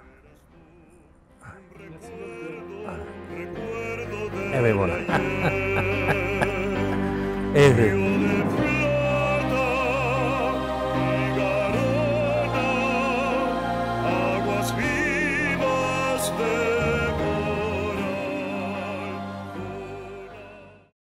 Et bien voilà. Et bien.